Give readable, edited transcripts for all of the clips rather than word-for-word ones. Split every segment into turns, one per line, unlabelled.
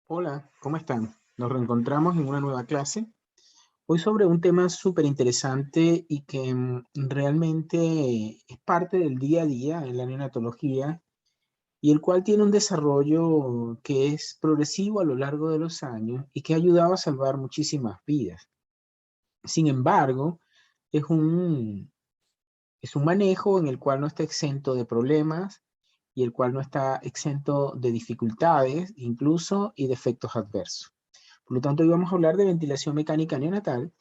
Hola, ¿cómo están? Nos reencontramos en una nueva clase. Hoy sobre un tema súper interesante y que realmente es parte del día a día en la neonatología y el cual tiene un desarrollo que es progresivo a lo largo de los años y que ha ayudado a salvar muchísimas vidas. Sin embargo, es es un manejo en el cual no está exento de problemas y el cual no está exento de dificultades, incluso y de efectos adversos. Por lo tanto, hoy vamos a hablar de ventilación mecánica neonatal.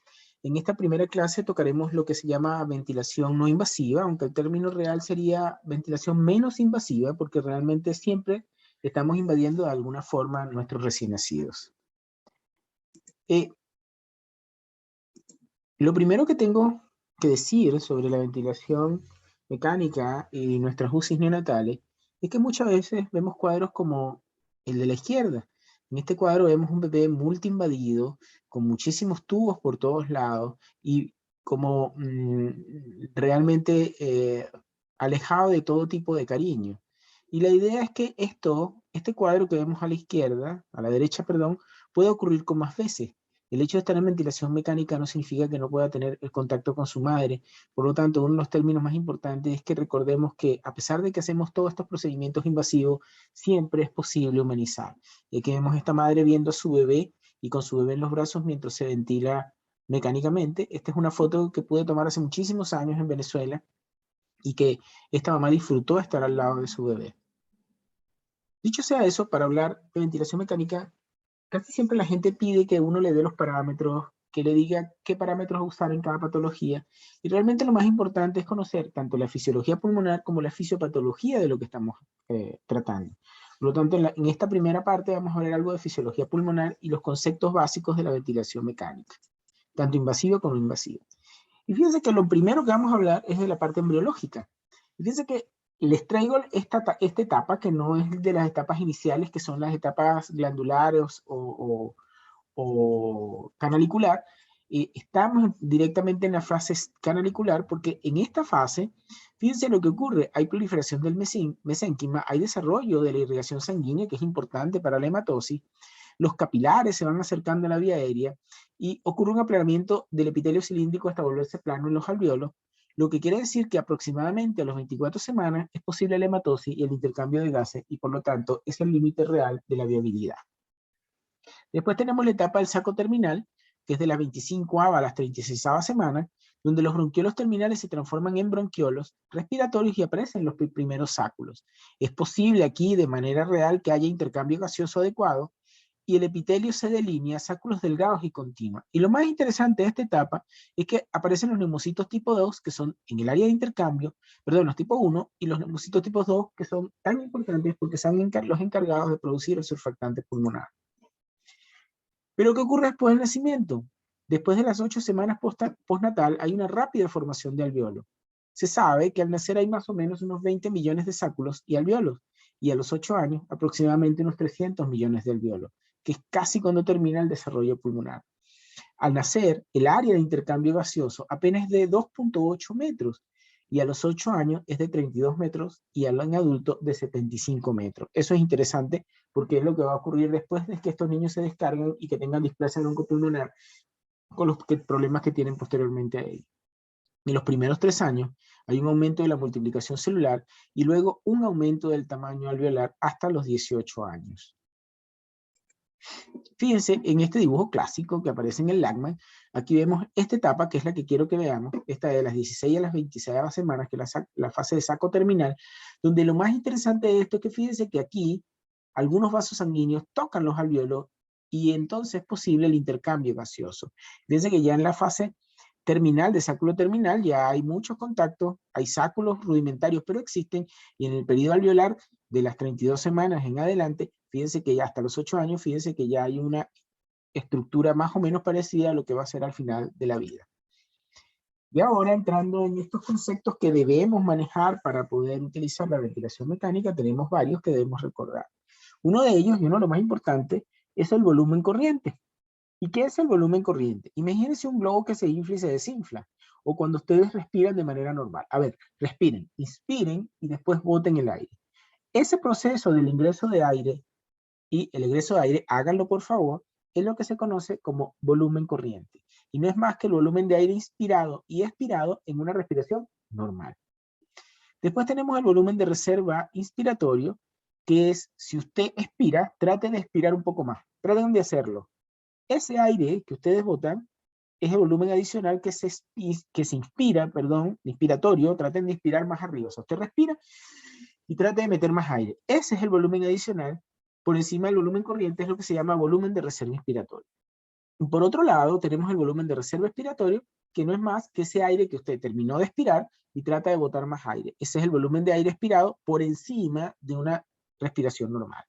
En esta primera clase tocaremos lo que se llama ventilación no invasiva, aunque el término real sería ventilación menos invasiva, porque realmente siempre estamos invadiendo de alguna forma nuestros recién nacidos. Eh, lo primero que tengo que decir sobre la ventilación mecánica y nuestras UCIs neonatales es que muchas veces vemos cuadros como el de la izquierda. En este cuadro vemos un bebé multiinvadido, con muchísimos tubos por todos lados y como realmente alejado de todo tipo de cariño. Y la idea es que este cuadro que vemos a la izquierda, a la derecha, perdón, puede ocurrir con más veces. El hecho de estar en ventilación mecánica no significa que no pueda tener el contacto con su madre. Por lo tanto, uno de los términos más importantes es que recordemos que a pesar de que hacemos todos estos procedimientos invasivos, siempre es posible humanizar. Y aquí vemos a esta madre viendo a su bebé y con su bebé en los brazos mientras se ventila mecánicamente. Esta es una foto que pude tomar hace muchísimos años en Venezuela y que esta mamá disfrutó estar al lado de su bebé. Dicho sea eso, para hablar de ventilación mecánica, casi siempre la gente pide que uno le dé los parámetros, que le diga qué parámetros usar en cada patología. Y realmente lo más importante es conocer tanto la fisiología pulmonar como la fisiopatología de lo que estamos tratando. Por lo tanto, en esta primera parte vamos a ver algo de fisiología pulmonar y los conceptos básicos de la ventilación mecánica, tanto invasiva como invasiva. Y fíjense que lo primero que vamos a hablar es de la parte embriológica. Y fíjense que les traigo esta etapa que no es de las etapas iniciales, que son las etapas glandulares o canalicular. Estamos directamente en la fase canalicular porque en esta fase, fíjense lo que ocurre, hay proliferación del mesénquima, hay desarrollo de la irrigación sanguínea que es importante para la hematosis, los capilares se van acercando a la vía aérea y ocurre un aplanamiento del epitelio cilíndrico hasta volverse plano en los alveolos, lo que quiere decir que aproximadamente a las 24 semanas es posible la hematosis y el intercambio de gases y por lo tanto es el límite real de la viabilidad. Después tenemos la etapa del saco terminal, que es de las 25 a las 36 semanas, donde los bronquiolos terminales se transforman en bronquiolos respiratorios y aparecen los primeros sáculos. Es posible aquí de manera real que haya intercambio gaseoso adecuado y el epitelio se delinea sáculos delgados y continuos. Y lo más interesante de esta etapa es que aparecen los neumocitos tipo 2, que son en el área de intercambio, perdón, los tipo 1, y los neumocitos tipo 2, que son tan importantes porque son los encargados de producir el surfactante pulmonar. Pero ¿qué ocurre después del nacimiento? Después de las 8 semanas postnatal hay una rápida formación de alveolo. Se sabe que al nacer hay más o menos unos 20 millones de sáculos y alveolos, y a los 8 años aproximadamente unos 300 millones de alveolos, que es casi cuando termina el desarrollo pulmonar. Al nacer, el área de intercambio gaseoso apenas es de 2,8 metros, y a los 8 años es de 32 metros y en adulto de 75 metros. Eso es interesante porque es lo que va a ocurrir después de que estos niños se descarguen y que tengan displasia broncopulmonar con los problemas que tienen posteriormente a ellos. En los primeros 3 años hay un aumento de la multiplicación celular y luego un aumento del tamaño alveolar hasta los 18 años. Fíjense en este dibujo clásico que aparece en el Lagman, aquí vemos esta etapa que es la que quiero que veamos, esta de las 16 a las 26 semanas, que es la fase de saco terminal, donde lo más interesante de esto es que fíjense que aquí algunos vasos sanguíneos tocan los alveolos y entonces es posible el intercambio gaseoso. Fíjense que ya en la fase terminal, de sáculo terminal, ya hay muchos contactos, hay sáculos rudimentarios, pero existen, y en el periodo alveolar de las 32 semanas en adelante, fíjense que ya hasta los 8 años, fíjense que ya hay una estructura más o menos parecida a lo que va a ser al final de la vida. Y ahora entrando en estos conceptos que debemos manejar para poder utilizar la ventilación mecánica, tenemos varios que debemos recordar. Uno de ellos, y uno de los más importantes, es el volumen corriente. ¿Y qué es el volumen corriente? Imagínense un globo que se infla y se desinfla, o cuando ustedes respiran de manera normal. A ver, respiren, inspiren y después boten el aire. Ese proceso del ingreso de aire y el egreso de aire, háganlo por favor, es lo que se conoce como volumen corriente. Y no es más que el volumen de aire inspirado y expirado en una respiración normal. Después tenemos el volumen de reserva inspiratorio, que es, si usted expira, traten de expirar un poco más. Traten de hacerlo. Ese aire que ustedes botan es el volumen adicional que se inspira, inspiratorio. Traten de inspirar más arriba. O sea, usted respira y trate de meter más aire. Ese es el volumen adicional. Por encima del volumen corriente es lo que se llama volumen de reserva inspiratorio. Y por otro lado, tenemos el volumen de reserva expiratorio, que no es más que ese aire que usted terminó de expirar y trata de botar más aire. Ese es el volumen de aire expirado por encima de una respiración normal.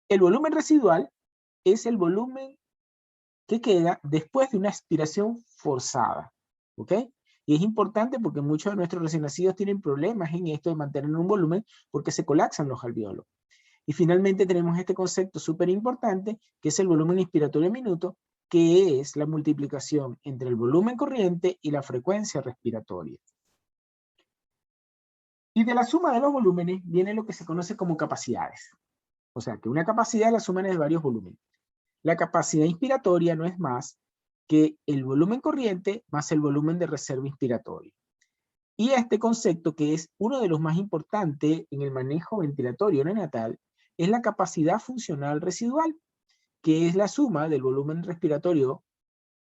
El volumen residual es el volumen que queda después de una expiración forzada. ¿Ok? Y es importante porque muchos de nuestros recién nacidos tienen problemas en esto de mantener un volumen porque se colapsan los alvéolos. Y finalmente tenemos este concepto súper importante, que es el volumen inspiratorio minuto, que es la multiplicación entre el volumen corriente y la frecuencia respiratoria. Y de la suma de los volúmenes viene lo que se conoce como capacidades. O sea, que una capacidad es la suma de varios volúmenes. La capacidad inspiratoria no es más que el volumen corriente más el volumen de reserva inspiratoria. Y este concepto, que es uno de los más importantes en el manejo ventilatorio neonatal, es la capacidad funcional residual, que es la suma del volumen respiratorio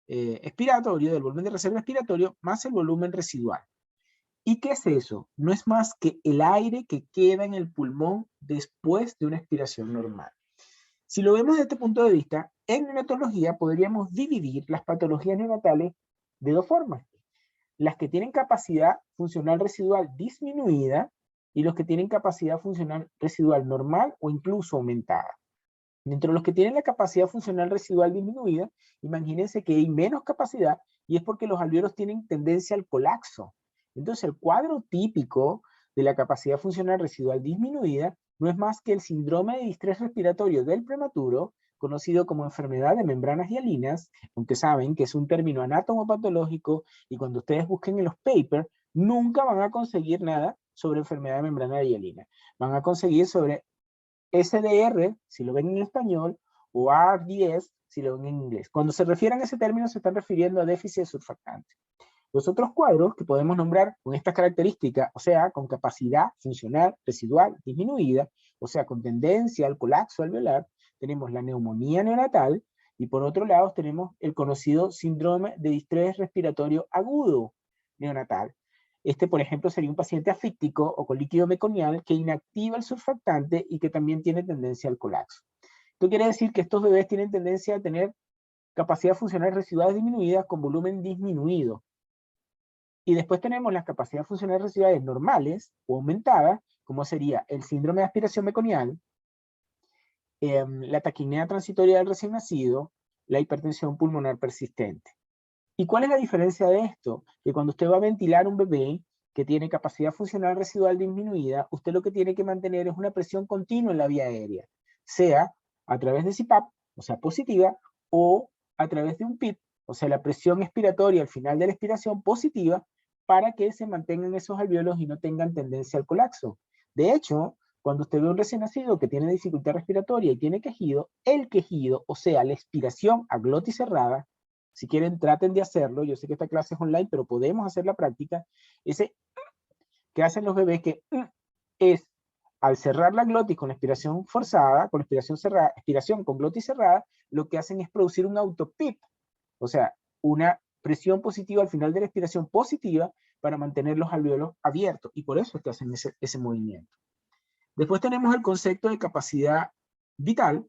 expiratorio, del volumen de reserva expiratorio, más el volumen residual. ¿Y qué es eso? No es más que el aire que queda en el pulmón después de una expiración normal. Si lo vemos desde este punto de vista, en neonatología podríamos dividir las patologías neonatales de dos formas. Las que tienen capacidad funcional residual disminuida y los que tienen capacidad funcional residual normal o incluso aumentada. Dentro de los que tienen la capacidad funcional residual disminuida, imagínense que hay menos capacidad y es porque los alvéolos tienen tendencia al colapso. Entonces el cuadro típico de la capacidad funcional residual disminuida no es más que el síndrome de distrés respiratorio del prematuro, conocido como enfermedad de membranas hialinas, aunque saben que es un término anatomopatológico y cuando ustedes busquen en los papers, nunca van a conseguir nada sobre enfermedad de membrana hialina. Van a conseguir sobre SDR, si lo ven en español, o RDS, si lo ven en inglés. Cuando se refieren a ese término, se están refiriendo a déficit de surfactante. Los otros cuadros que podemos nombrar con estas características, o sea, con capacidad funcional residual disminuida, o sea, con tendencia al colapso alveolar, tenemos la neumonía neonatal, y por otro lado tenemos el conocido síndrome de distrés respiratorio agudo neonatal. Este, por ejemplo, sería un paciente asfíctico o con líquido meconial que inactiva el surfactante y que también tiene tendencia al colapso. Esto quiere decir que estos bebés tienen tendencia a tener capacidad funcional residual disminuida con volumen disminuido. Y después tenemos las capacidades funcionales residuales normales o aumentadas, como sería el síndrome de aspiración meconial, la taquipnea transitoria del recién nacido, la hipertensión pulmonar persistente. ¿Y cuál es la diferencia de esto? Que cuando usted va a ventilar un bebé que tiene capacidad funcional residual disminuida, usted lo que tiene que mantener es una presión continua en la vía aérea, sea a través de CPAP, o sea, positiva, o a través de un PIP, o sea, la presión expiratoria al final de la expiración positiva, para que se mantengan esos alvéolos y no tengan tendencia al colapso. De hecho, cuando usted ve un recién nacido que tiene dificultad respiratoria y tiene quejido, el quejido, o sea, la expiración a glotis cerrada, si quieren traten de hacerlo, yo sé que esta clase es online, pero podemos hacer la práctica, ese que hacen los bebés que es al cerrar la glotis con expiración forzada, con expiración cerrada, expiración con glotis cerrada, lo que hacen es producir un autopip, o sea, una presión positiva al final de la expiración positiva para mantener los alvéolos abiertos, y por eso es que hacen ese movimiento. Después tenemos el concepto de capacidad vital,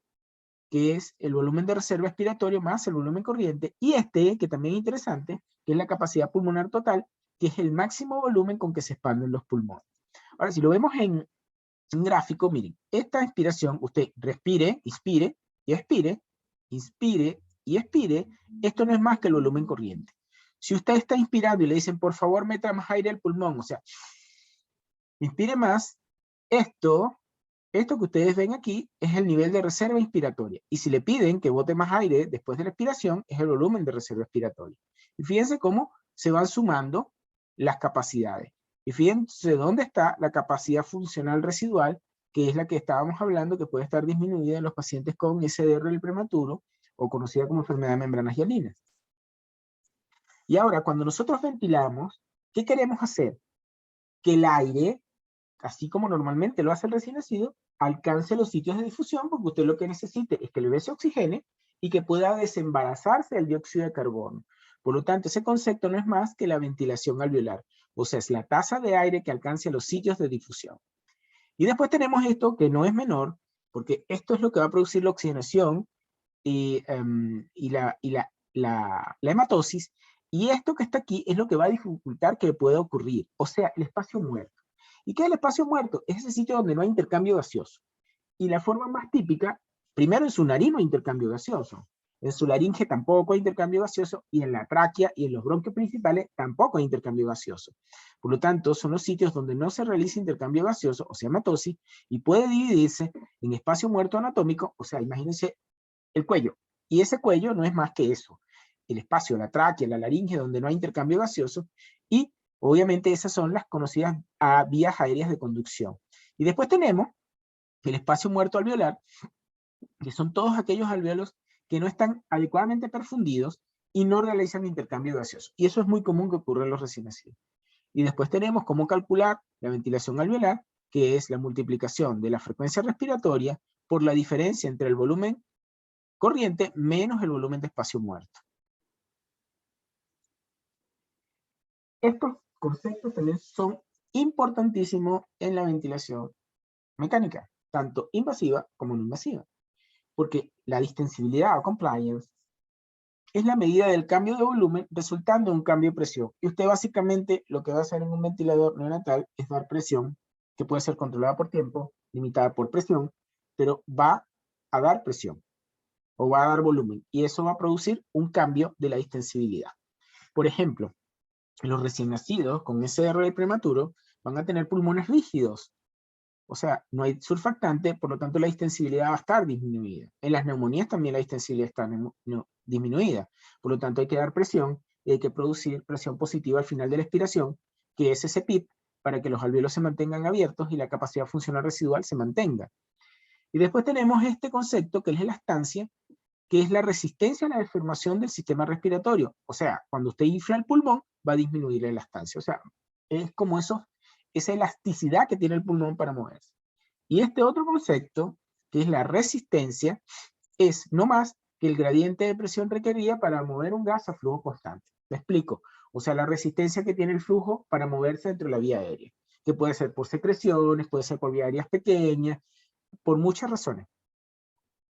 que es el volumen de reserva expiratorio más el volumen corriente, y este, que también es interesante, que es la capacidad pulmonar total, que es el máximo volumen con que se expanden los pulmones. Ahora, si lo vemos en gráfico, miren, esta inspiración, usted respire, inspire y expire, inspire y expire, esto no es más que el volumen corriente. Si usted está inspirando y le dicen, por favor, meta más aire al pulmón, o sea, inspire más, esto que ustedes ven aquí es el nivel de reserva inspiratoria. Y si le piden que bote más aire después de la expiración, es el volumen de reserva expiratoria. Y fíjense cómo se van sumando las capacidades. Y fíjense dónde está la capacidad funcional residual, que es la que estábamos hablando, que puede estar disminuida en los pacientes con SDR del prematuro, o conocida como enfermedad de membranas hialinas. Y ahora, cuando nosotros ventilamos, ¿qué queremos hacer? Que el aire, así como normalmente lo hace el recién nacido, alcance los sitios de difusión, porque usted lo que necesite es que el bebé se oxigene y que pueda desembarazarse del dióxido de carbono. Por lo tanto, ese concepto no es más que la ventilación alveolar, o sea, es la tasa de aire que alcance los sitios de difusión. Y después tenemos esto que no es menor, porque esto es lo que va a producir la oxigenación y la hematosis, y esto que está aquí es lo que va a dificultar que pueda ocurrir, o sea, el espacio muerto. ¿Y qué es el espacio muerto? Es ese sitio donde no hay intercambio gaseoso. Y la forma más típica, primero en su nariz no hay intercambio gaseoso, en su laringe tampoco hay intercambio gaseoso, y en la tráquea y en los bronquios principales tampoco hay intercambio gaseoso. Por lo tanto, son los sitios donde no se realiza intercambio gaseoso, o sea, hematosis, y puede dividirse en espacio muerto anatómico, o sea, imagínense el cuello. Y ese cuello no es más que eso. El espacio, la tráquea, la laringe, donde no hay intercambio gaseoso. Y obviamente esas son las conocidas vías aéreas de conducción. Y después tenemos el espacio muerto alveolar, que son todos aquellos alveolos que no están adecuadamente perfundidos y no realizan intercambio gaseoso. Y eso es muy común que ocurra en los recién nacidos. Y después tenemos cómo calcular la ventilación alveolar, que es la multiplicación de la frecuencia respiratoria por la diferencia entre el volumen corriente menos el volumen de espacio muerto. Estos conceptos también son importantísimos en la ventilación mecánica, tanto invasiva como no invasiva, porque la distensibilidad o compliance es la medida del cambio de volumen resultando en un cambio de presión. Y usted básicamente lo que va a hacer en un ventilador neonatal es dar presión, que puede ser controlada por tiempo, limitada por presión, pero va a dar presión o va a dar volumen, y eso va a producir un cambio de la distensibilidad. Por ejemplo, los recién nacidos con SDR prematuro van a tener pulmones rígidos, o sea, no hay surfactante, por lo tanto la distensibilidad va a estar disminuida. En las neumonías también la distensibilidad está disminuida, por lo tanto hay que dar presión y hay que producir presión positiva al final de la expiración, que es ese PIP, para que los alvéolos se mantengan abiertos y la capacidad funcional residual se mantenga. Y después tenemos este concepto que es la elastancia, que es la resistencia a la deformación del sistema respiratorio. O sea, cuando usted infla el pulmón, va a disminuir la elastancia. O sea, es como esa elasticidad que tiene el pulmón para moverse. Y este otro concepto, que es la resistencia, es no más que el gradiente de presión requerida para mover un gas a flujo constante. ¿Me explico? O sea, la resistencia que tiene el flujo para moverse dentro de la vía aérea, que puede ser por secreciones, puede ser por vía aéreas pequeñas, por muchas razones.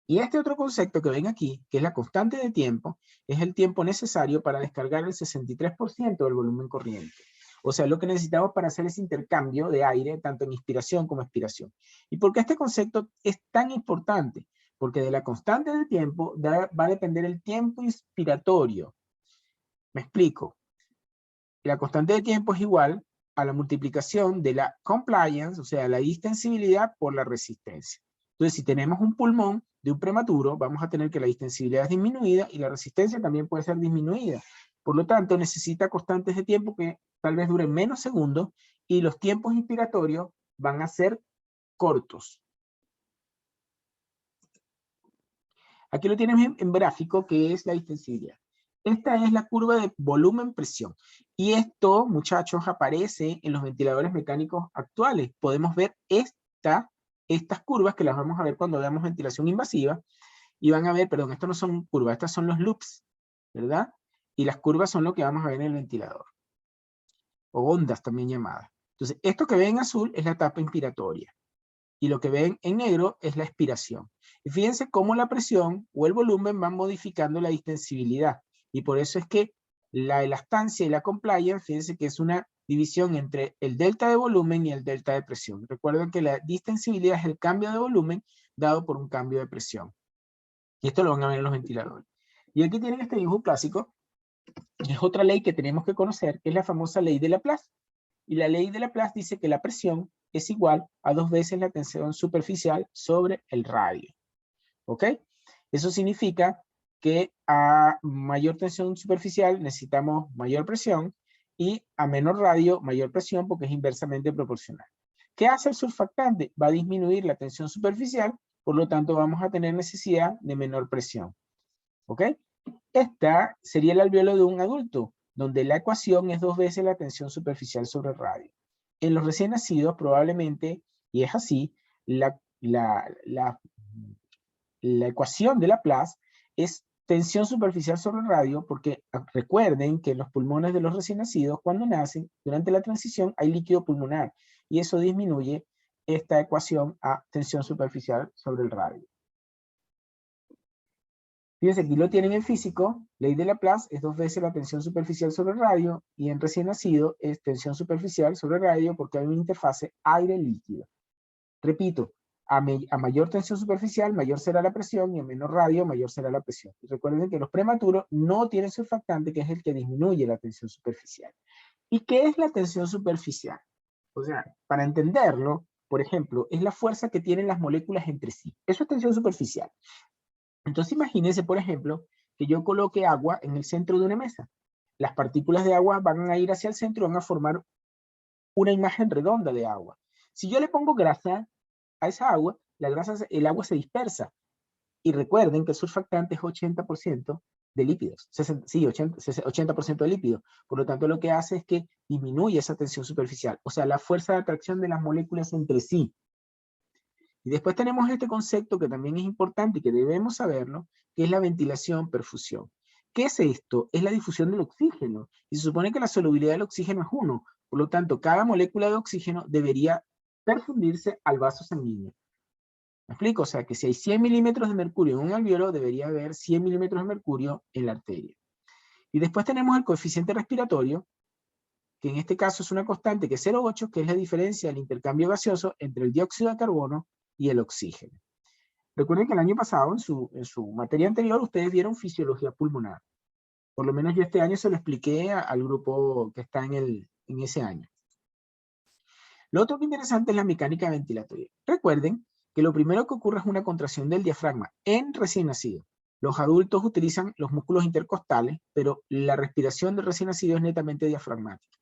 Y este otro concepto que ven aquí, que es la constante de tiempo, es el tiempo necesario para descargar el 63% del volumen corriente. O sea, lo que necesitamos para hacer ese intercambio de aire, tanto en inspiración como expiración. ¿Y por qué este concepto es tan importante? Porque de la constante de tiempo va a depender el tiempo inspiratorio. Me explico. La constante de tiempo es igual a la multiplicación de la compliance, o sea, la distensibilidad por la resistencia. Entonces, si tenemos un pulmón de un prematuro, vamos a tener que la distensibilidad es disminuida y la resistencia también puede ser disminuida. Por lo tanto, necesita constantes de tiempo que tal vez duren menos segundos y los tiempos inspiratorios van a ser cortos. Aquí lo tienes en gráfico, que es la distensibilidad. Esta es la curva de volumen-presión. Y esto, muchachos, aparece en los ventiladores mecánicos actuales. Podemos ver estas curvas, que las vamos a ver cuando veamos ventilación invasiva. Y van a ver, perdón, estas no son curvas, estas son los loops, ¿verdad? Y las curvas son lo que vamos a ver en el ventilador. O ondas también llamadas. Entonces, esto que ven en azul es la etapa inspiratoria. Y lo que ven en negro es la expiración. Y fíjense cómo la presión o el volumen van modificando la distensibilidad. Y por eso es que la elastancia y la compliance, fíjense que es una división entre el delta de volumen y el delta de presión. Recuerden que la distensibilidad es el cambio de volumen dado por un cambio de presión. Y esto lo van a ver en los ventiladores. Y aquí tienen este dibujo clásico. Es otra ley que tenemos que conocer, que es la famosa ley de Laplace. Y la ley de Laplace dice que la presión es igual a 2 veces la tensión superficial sobre el radio. ¿Ok? Eso significa que a mayor tensión superficial necesitamos mayor presión y a menor radio mayor presión porque es inversamente proporcional. ¿Qué hace el surfactante? Va a disminuir la tensión superficial, por lo tanto vamos a tener necesidad de menor presión. ¿Ok? Esta sería el alveolo de un adulto, donde la ecuación es 2 veces la tensión superficial sobre el radio. En los recién nacidos probablemente, y es así, la ecuación de Laplace es tensión superficial sobre el radio, porque recuerden que en los pulmones de los recién nacidos, cuando nacen, durante la transición hay líquido pulmonar, y eso disminuye esta ecuación a tensión superficial sobre el radio. Fíjense, aquí lo tienen en físico, ley de Laplace es 2 veces la tensión superficial sobre el radio, y en recién nacido es tensión superficial sobre el radio porque hay una interfase aire-líquido. Repito, a mayor tensión superficial, mayor será la presión, y a menor radio, mayor será la presión. Y recuerden que los prematuros no tienen surfactante, que es el que disminuye la tensión superficial. ¿Y qué es la tensión superficial? O sea, para entenderlo, por ejemplo, es la fuerza que tienen las moléculas entre sí. Eso es tensión superficial. Entonces imagínense, por ejemplo, que yo coloque agua en el centro de una mesa. Las partículas de agua van a ir hacia el centro y van a formar una imagen redonda de agua. Si yo le pongo grasa a esa agua, el agua se dispersa. Y recuerden que el surfactante es 80% de lípidos. Sí, 80% de lípidos. Por lo tanto, lo que hace es que disminuye esa tensión superficial. O sea, la fuerza de atracción de las moléculas entre sí. Y después tenemos este concepto que también es importante y que debemos saberlo, que es la ventilación-perfusión. ¿Qué es esto? Es la difusión del oxígeno. Y se supone que la solubilidad del oxígeno es 1. Por lo tanto, cada molécula de oxígeno debería perfundirse al vaso sanguíneo. ¿Me explico? O sea, que si hay 100 milímetros de mercurio en un alveolo, debería haber 100 milímetros de mercurio en la arteria. Y después tenemos el coeficiente respiratorio, que en este caso es una constante que es 0,8, que es la diferencia del intercambio gaseoso entre el dióxido de carbono y el oxígeno. Recuerden que el año pasado, en su materia anterior, ustedes vieron fisiología pulmonar. Por lo menos yo este año se lo expliqué al grupo que está en ese año. Lo otro que es interesante es la mecánica ventilatoria. Recuerden que lo primero que ocurre es una contracción del diafragma en recién nacido. Los adultos utilizan los músculos intercostales, pero la respiración del recién nacido es netamente diafragmática.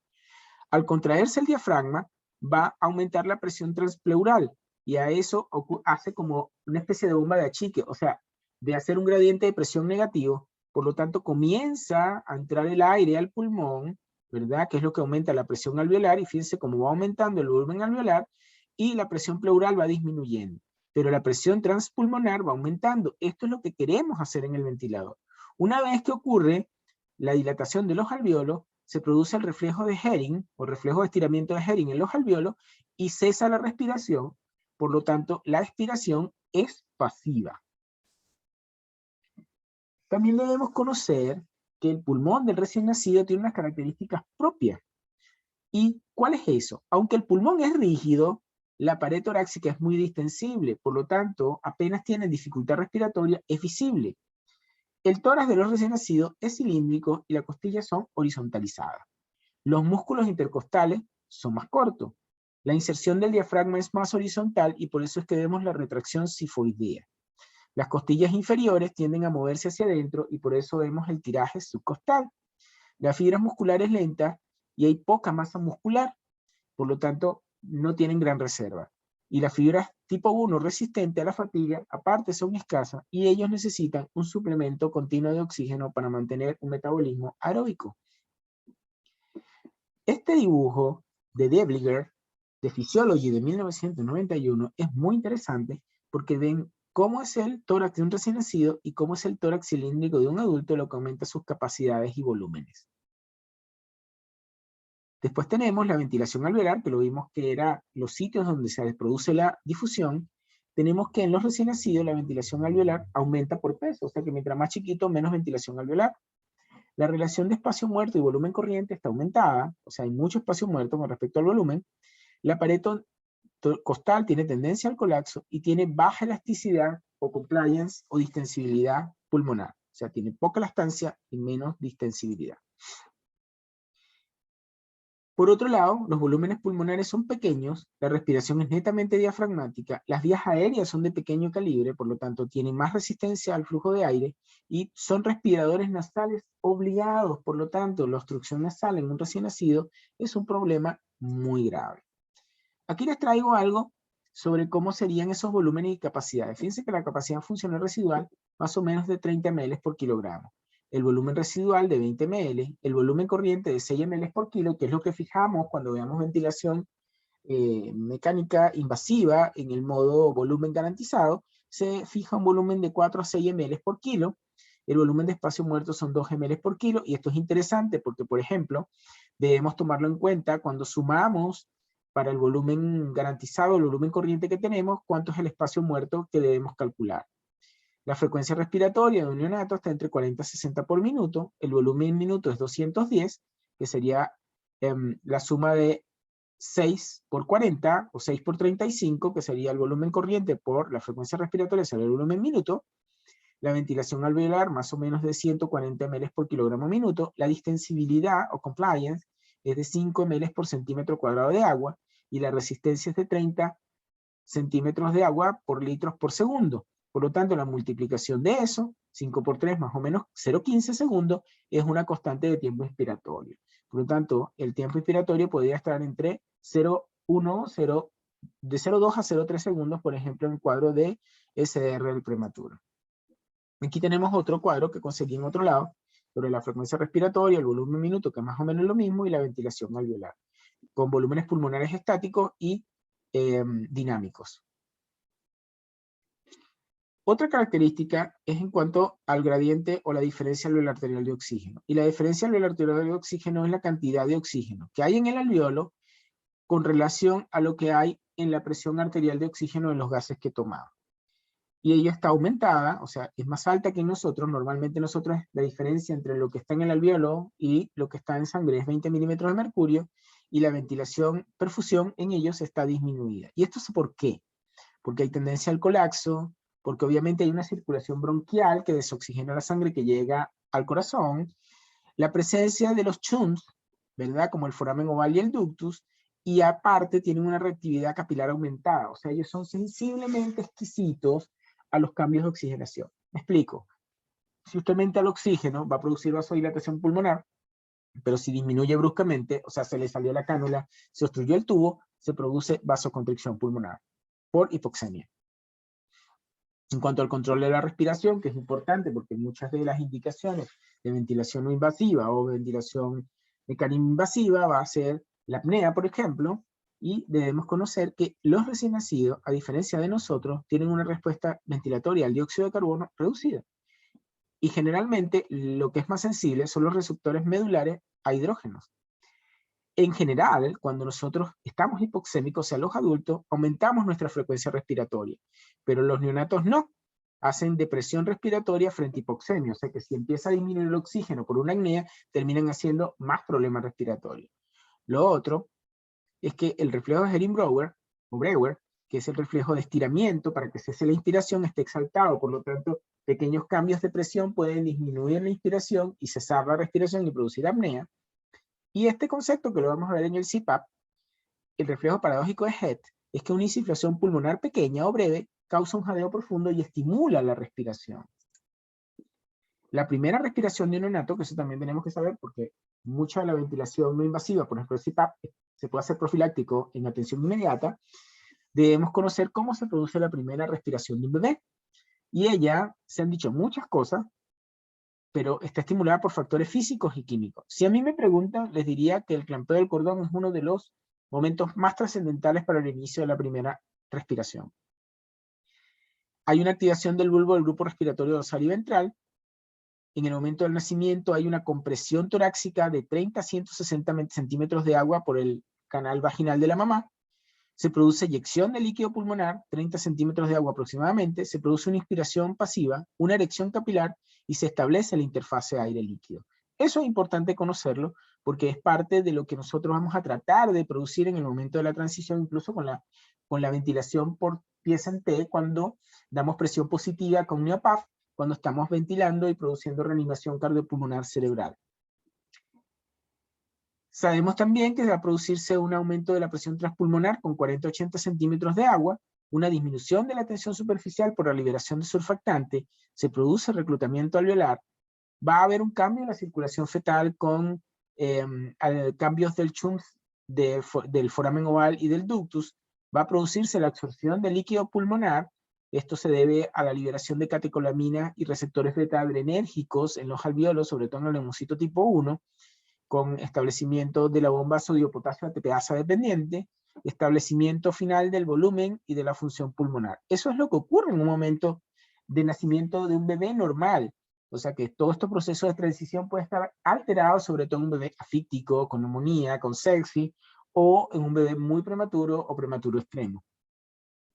Al contraerse el diafragma, va a aumentar la presión transpleural, y a eso hace como una especie de bomba de achique, o sea, de hacer un gradiente de presión negativo. Por lo tanto, comienza a entrar el aire al pulmón, ¿verdad? Que es lo que aumenta la presión alveolar, y fíjense cómo va aumentando el volumen alveolar, y la presión pleural va disminuyendo. Pero la presión transpulmonar va aumentando. Esto es lo que queremos hacer en el ventilador. Una vez que ocurre la dilatación de los alveolos, se produce el reflejo de Hering, o reflejo de estiramiento de Hering en los alveolos, y cesa la respiración. Por lo tanto, la expiración es pasiva. También debemos conocer que el pulmón del recién nacido tiene unas características propias. ¿Y cuál es eso? Aunque el pulmón es rígido, la pared torácica es muy distensible, por lo tanto, apenas tiene dificultad respiratoria, es visible. El tórax de los recién nacidos es cilíndrico y las costillas son horizontalizadas. Los músculos intercostales son más cortos. La inserción del diafragma es más horizontal, y por eso es que vemos la retracción sifoidea. Las costillas inferiores tienden a moverse hacia adentro, y por eso vemos el tiraje subcostal. La fibra muscular es lenta y hay poca masa muscular, por lo tanto no tienen gran reserva. Y las fibras tipo 1 resistentes a la fatiga, aparte, son escasas, y ellos necesitan un suplemento continuo de oxígeno para mantener un metabolismo aeróbico. Este dibujo de Debliger, de Physiology de 1991, es muy interesante porque ven cómo es el tórax de un recién nacido y cómo es el tórax cilíndrico de un adulto, lo que aumenta sus capacidades y volúmenes. Después tenemos la ventilación alveolar, que lo vimos que era los sitios donde se produce la difusión. Tenemos que en los recién nacidos la ventilación alveolar aumenta por peso, o sea que mientras más chiquito, menos ventilación alveolar. La relación de espacio muerto y volumen corriente está aumentada, o sea, hay mucho espacio muerto con respecto al volumen. La pared costal tiene tendencia al colapso y tiene baja elasticidad o compliance o distensibilidad pulmonar. O sea, tiene poca elastancia y menos distensibilidad. Por otro lado, los volúmenes pulmonares son pequeños, la respiración es netamente diafragmática, las vías aéreas son de pequeño calibre, por lo tanto tienen más resistencia al flujo de aire, y son respiradores nasales obligados. Por lo tanto, la obstrucción nasal en un recién nacido es un problema muy grave. Aquí les traigo algo sobre cómo serían esos volúmenes y capacidades. Fíjense que la capacidad funcional residual más o menos de 30 ml por kilogramo. El volumen residual de 20 ml, el volumen corriente de 6 ml por kilo, que es lo que fijamos cuando veamos ventilación mecánica invasiva en el modo volumen garantizado, se fija un volumen de 4 a 6 ml por kilo. El volumen de espacio muerto son 2 ml por kilo, y esto es interesante porque, por ejemplo, debemos tomarlo en cuenta cuando sumamos para el volumen garantizado, el volumen corriente que tenemos, cuánto es el espacio muerto que debemos calcular. La frecuencia respiratoria de un neonato está entre 40 y 60 por minuto, el volumen en minuto es 210, que sería la suma de 6 por 40 o 6 por 35, que sería el volumen corriente por la frecuencia respiratoria sobre el volumen minuto. La ventilación alveolar más o menos de 140 ml por kilogramo minuto. La distensibilidad o compliance es de 5 ml por centímetro cuadrado de agua, y la resistencia es de 30 centímetros de agua por litros por segundo. Por lo tanto, la multiplicación de eso, 5 por 3 más o menos 0,15 segundos, es una constante de tiempo inspiratorio. Por lo tanto, el tiempo inspiratorio podría estar entre 0,1, 0, de 0,2 a 0,3 segundos, por ejemplo, en el cuadro de SDR del prematuro. Aquí tenemos otro cuadro que conseguí en otro lado, sobre la frecuencia respiratoria, el volumen minuto, que es más o menos lo mismo, y la ventilación alveolar, con volúmenes pulmonares estáticos y dinámicos. Otra característica es en cuanto al gradiente o la diferencia alveolar arterial de oxígeno. Y la diferencia alveolar arterial de oxígeno es la cantidad de oxígeno que hay en el alveolo con relación a lo que hay en la presión arterial de oxígeno en los gases que tomamos. Y ella está aumentada, o sea, es más alta que en nosotros. Normalmente nosotros la diferencia entre lo que está en el alveolo y lo que está en sangre es 20 milímetros de mercurio, y la ventilación, perfusión en ellos está disminuida. ¿Y esto es por qué? Porque hay tendencia al colapso, porque obviamente hay una circulación bronquial que desoxigena la sangre que llega al corazón, la presencia de los shunts, ¿verdad? Como el foramen oval y el ductus, y aparte tienen una reactividad capilar aumentada, o sea, ellos son sensiblemente exquisitos a los cambios de oxigenación. Me explico. Si usted aumenta el oxígeno, va a producir vasodilatación pulmonar, pero si disminuye bruscamente, o sea, se le salió la cánula, se obstruyó el tubo, se produce vasoconstricción pulmonar por hipoxemia. En cuanto al control de la respiración, que es importante porque muchas de las indicaciones de ventilación no invasiva o ventilación mecánica invasiva va a ser la apnea, por ejemplo, y debemos conocer que los recién nacidos, a diferencia de nosotros, tienen una respuesta ventilatoria al dióxido de carbono reducida. Y generalmente lo que es más sensible son los receptores medulares a hidrógenos. En general, cuando nosotros estamos hipoxémicos, o sea, los adultos, aumentamos nuestra frecuencia respiratoria, pero los neonatos no. Hacen depresión respiratoria frente a hipoxemia, o sea que si empieza a disminuir el oxígeno por una apnea, terminan haciendo más problemas respiratorios. Lo otro es que el reflejo de Erin-Breuer, que es el reflejo de estiramiento para que cese la inspiración, esté exaltado, por lo tanto, pequeños cambios de presión pueden disminuir la inspiración y cesar la respiración y producir apnea. Y este concepto que lo vamos a ver en el CPAP, el reflejo paradójico de Head, es que una insuflación pulmonar pequeña o breve causa un jadeo profundo y estimula la respiración. La primera respiración de un neonato, que eso también tenemos que saber porque mucha de la ventilación no invasiva, por ejemplo el CPAP, se puede hacer profiláctico en atención inmediata, debemos conocer cómo se produce la primera respiración de un bebé. Y ella, se han dicho muchas cosas, pero está estimulada por factores físicos y químicos. Si a mí me preguntan, les diría que el clampeo del cordón es uno de los momentos más trascendentales para el inicio de la primera respiración. Hay una activación del bulbo del grupo respiratorio dorsal y ventral. En el momento del nacimiento hay una compresión torácica de 30 a 160 centímetros de agua por el canal vaginal de la mamá. Se produce eyección de líquido pulmonar, 30 centímetros de agua aproximadamente, se produce una inspiración pasiva, una erección capilar y se establece la interfase aire-líquido. Eso es importante conocerlo porque es parte de lo que nosotros vamos a tratar de producir en el momento de la transición, incluso con la ventilación por pieza en T, cuando damos presión positiva con NeoPAF, cuando estamos ventilando y produciendo reanimación cardiopulmonar cerebral. Sabemos también que va a producirse un aumento de la presión transpulmonar con 40-80 centímetros de agua, una disminución de la tensión superficial por la liberación de surfactante, se produce reclutamiento alveolar, va a haber un cambio en la circulación fetal con cambios del CHUMS del foramen oval y del ductus, va a producirse la absorción de líquido pulmonar. Esto se debe a la liberación de catecolaminas y receptores beta adrenérgicos en los alvéolos, sobre todo en el neumocito tipo 1, con establecimiento de la bomba sodio-potasio ATPasa dependiente, establecimiento final del volumen y de la función pulmonar. Eso es lo que ocurre en un momento de nacimiento de un bebé normal. O sea que todo este proceso de transición puede estar alterado, sobre todo en un bebé afíctico, con neumonía, con sepsis, o en un bebé muy prematuro o prematuro extremo.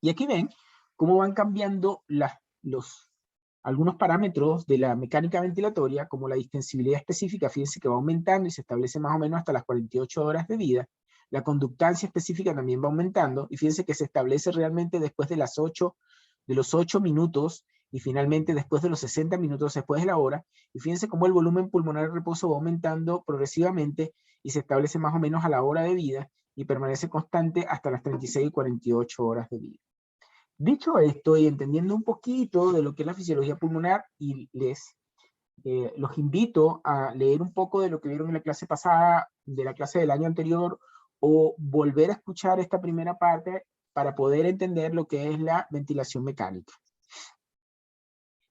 Y aquí ven cómo van cambiando algunos parámetros de la mecánica ventilatoria, como la distensibilidad específica, fíjense que va aumentando y se establece más o menos hasta las 48 horas de vida. La conductancia específica también va aumentando, y fíjense que se establece realmente después de los 8 minutos, y finalmente después de los 60 minutos después de la hora, y fíjense cómo el volumen pulmonar de reposo va aumentando progresivamente, y se establece más o menos a la hora de vida, y permanece constante hasta las 36 y 48 horas de vida. Dicho esto, y entendiendo un poquito de lo que es la fisiología pulmonar, y los invito a leer un poco de lo que vieron en la clase pasada, de la clase del año anterior, o volver a escuchar esta primera parte para poder entender lo que es la ventilación mecánica.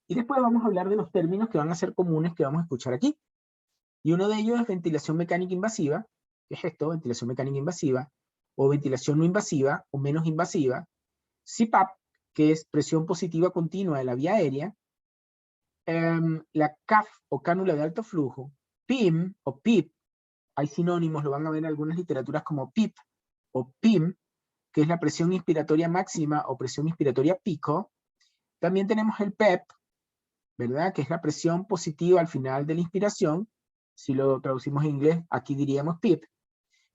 Y después vamos a hablar de los términos que van a ser comunes que vamos a escuchar aquí. Y uno de ellos es ventilación mecánica invasiva. ¿Qué es esto? Ventilación mecánica invasiva, o ventilación no invasiva, o menos invasiva. CPAP, que es presión positiva continua de la vía aérea. La CAF, o cánula de alto flujo. PIM, o PIP, hay sinónimos, lo van a ver en algunas literaturas como PIP, o PIM, que es la presión inspiratoria máxima, o presión inspiratoria pico. También tenemos el PEP, ¿verdad? Que es la presión positiva al final de la inspiración. Si lo traducimos en inglés, aquí diríamos PIP,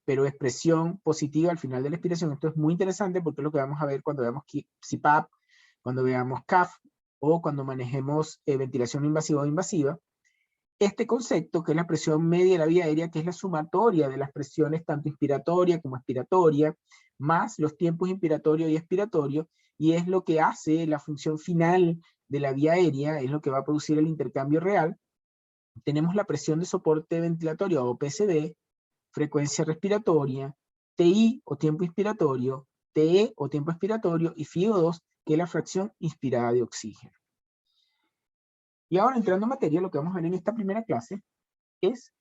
pero es presión positiva al final de la expiración. Esto es muy interesante porque es lo que vamos a ver cuando veamos CPAP, cuando veamos CAF, o cuando manejemos ventilación invasiva o invasiva. Este concepto, que es la presión media de la vía aérea, que es la sumatoria de las presiones tanto inspiratoria como expiratoria, más los tiempos inspiratorio y expiratorio, y es lo que hace la función final de la vía aérea, es lo que va a producir el intercambio real. Tenemos la presión de soporte ventilatorio, o PSV, frecuencia respiratoria, TI, o tiempo inspiratorio, TE, o tiempo expiratorio, y FiO2, que es la fracción inspirada de oxígeno. Y ahora, entrando en materia, lo que vamos a ver en esta primera clase es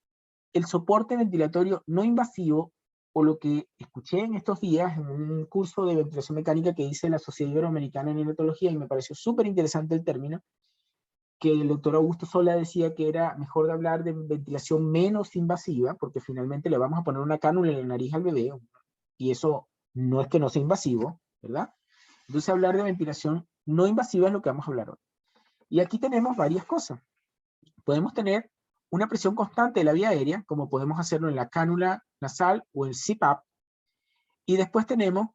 el soporte ventilatorio no invasivo, o lo que escuché en estos días en un curso de ventilación mecánica que hice en la Sociedad Iberoamericana de Neonatología, y me pareció súper interesante el término, que el doctor Augusto Sola decía que era mejor de hablar de ventilación menos invasiva, porque finalmente le vamos a poner una cánula en la nariz al bebé, y eso no es que no sea invasivo, ¿verdad? Entonces hablar de ventilación no invasiva es lo que vamos a hablar hoy. Y aquí tenemos varias cosas. Podemos tener una presión constante de la vía aérea, como podemos hacerlo en la cánula nasal o el CPAP, y después tenemos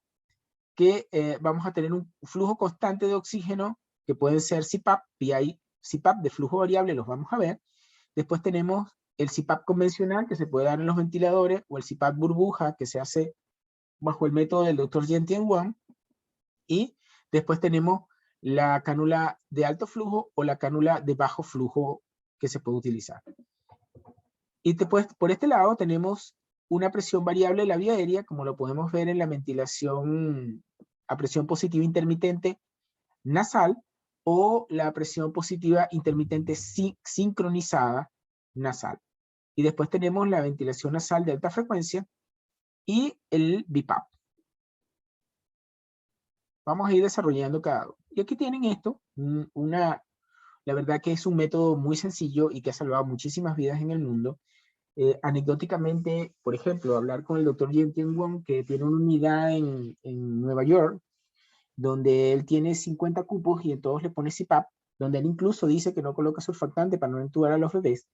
que vamos a tener un flujo constante de oxígeno, que pueden ser CPAP, y hay CPAP de flujo variable, los vamos a ver. Después tenemos el CPAP convencional, que se puede dar en los ventiladores, o el CPAP burbuja, que se hace bajo el método del Dr. Gentian-Wang, y después tenemos la cánula de alto flujo o la cánula de bajo flujo que se puede utilizar. Y después, por este lado, tenemos una presión variable de la vía aérea, como lo podemos ver en la ventilación a presión positiva intermitente nasal, o la presión positiva intermitente sincronizada nasal. Y después tenemos la ventilación nasal de alta frecuencia y el BiPAP. Vamos a ir desarrollando cada uno. Y aquí tienen esto, la verdad que es un método muy sencillo y que ha salvado muchísimas vidas en el mundo. Anecdóticamente, por ejemplo, hablar con el doctor Gentian Wong, que tiene una unidad en Nueva York, donde él tiene 50 cupos y en todos le pone CPAP, donde él incluso dice que no coloca surfactante para no entubar a los bebés,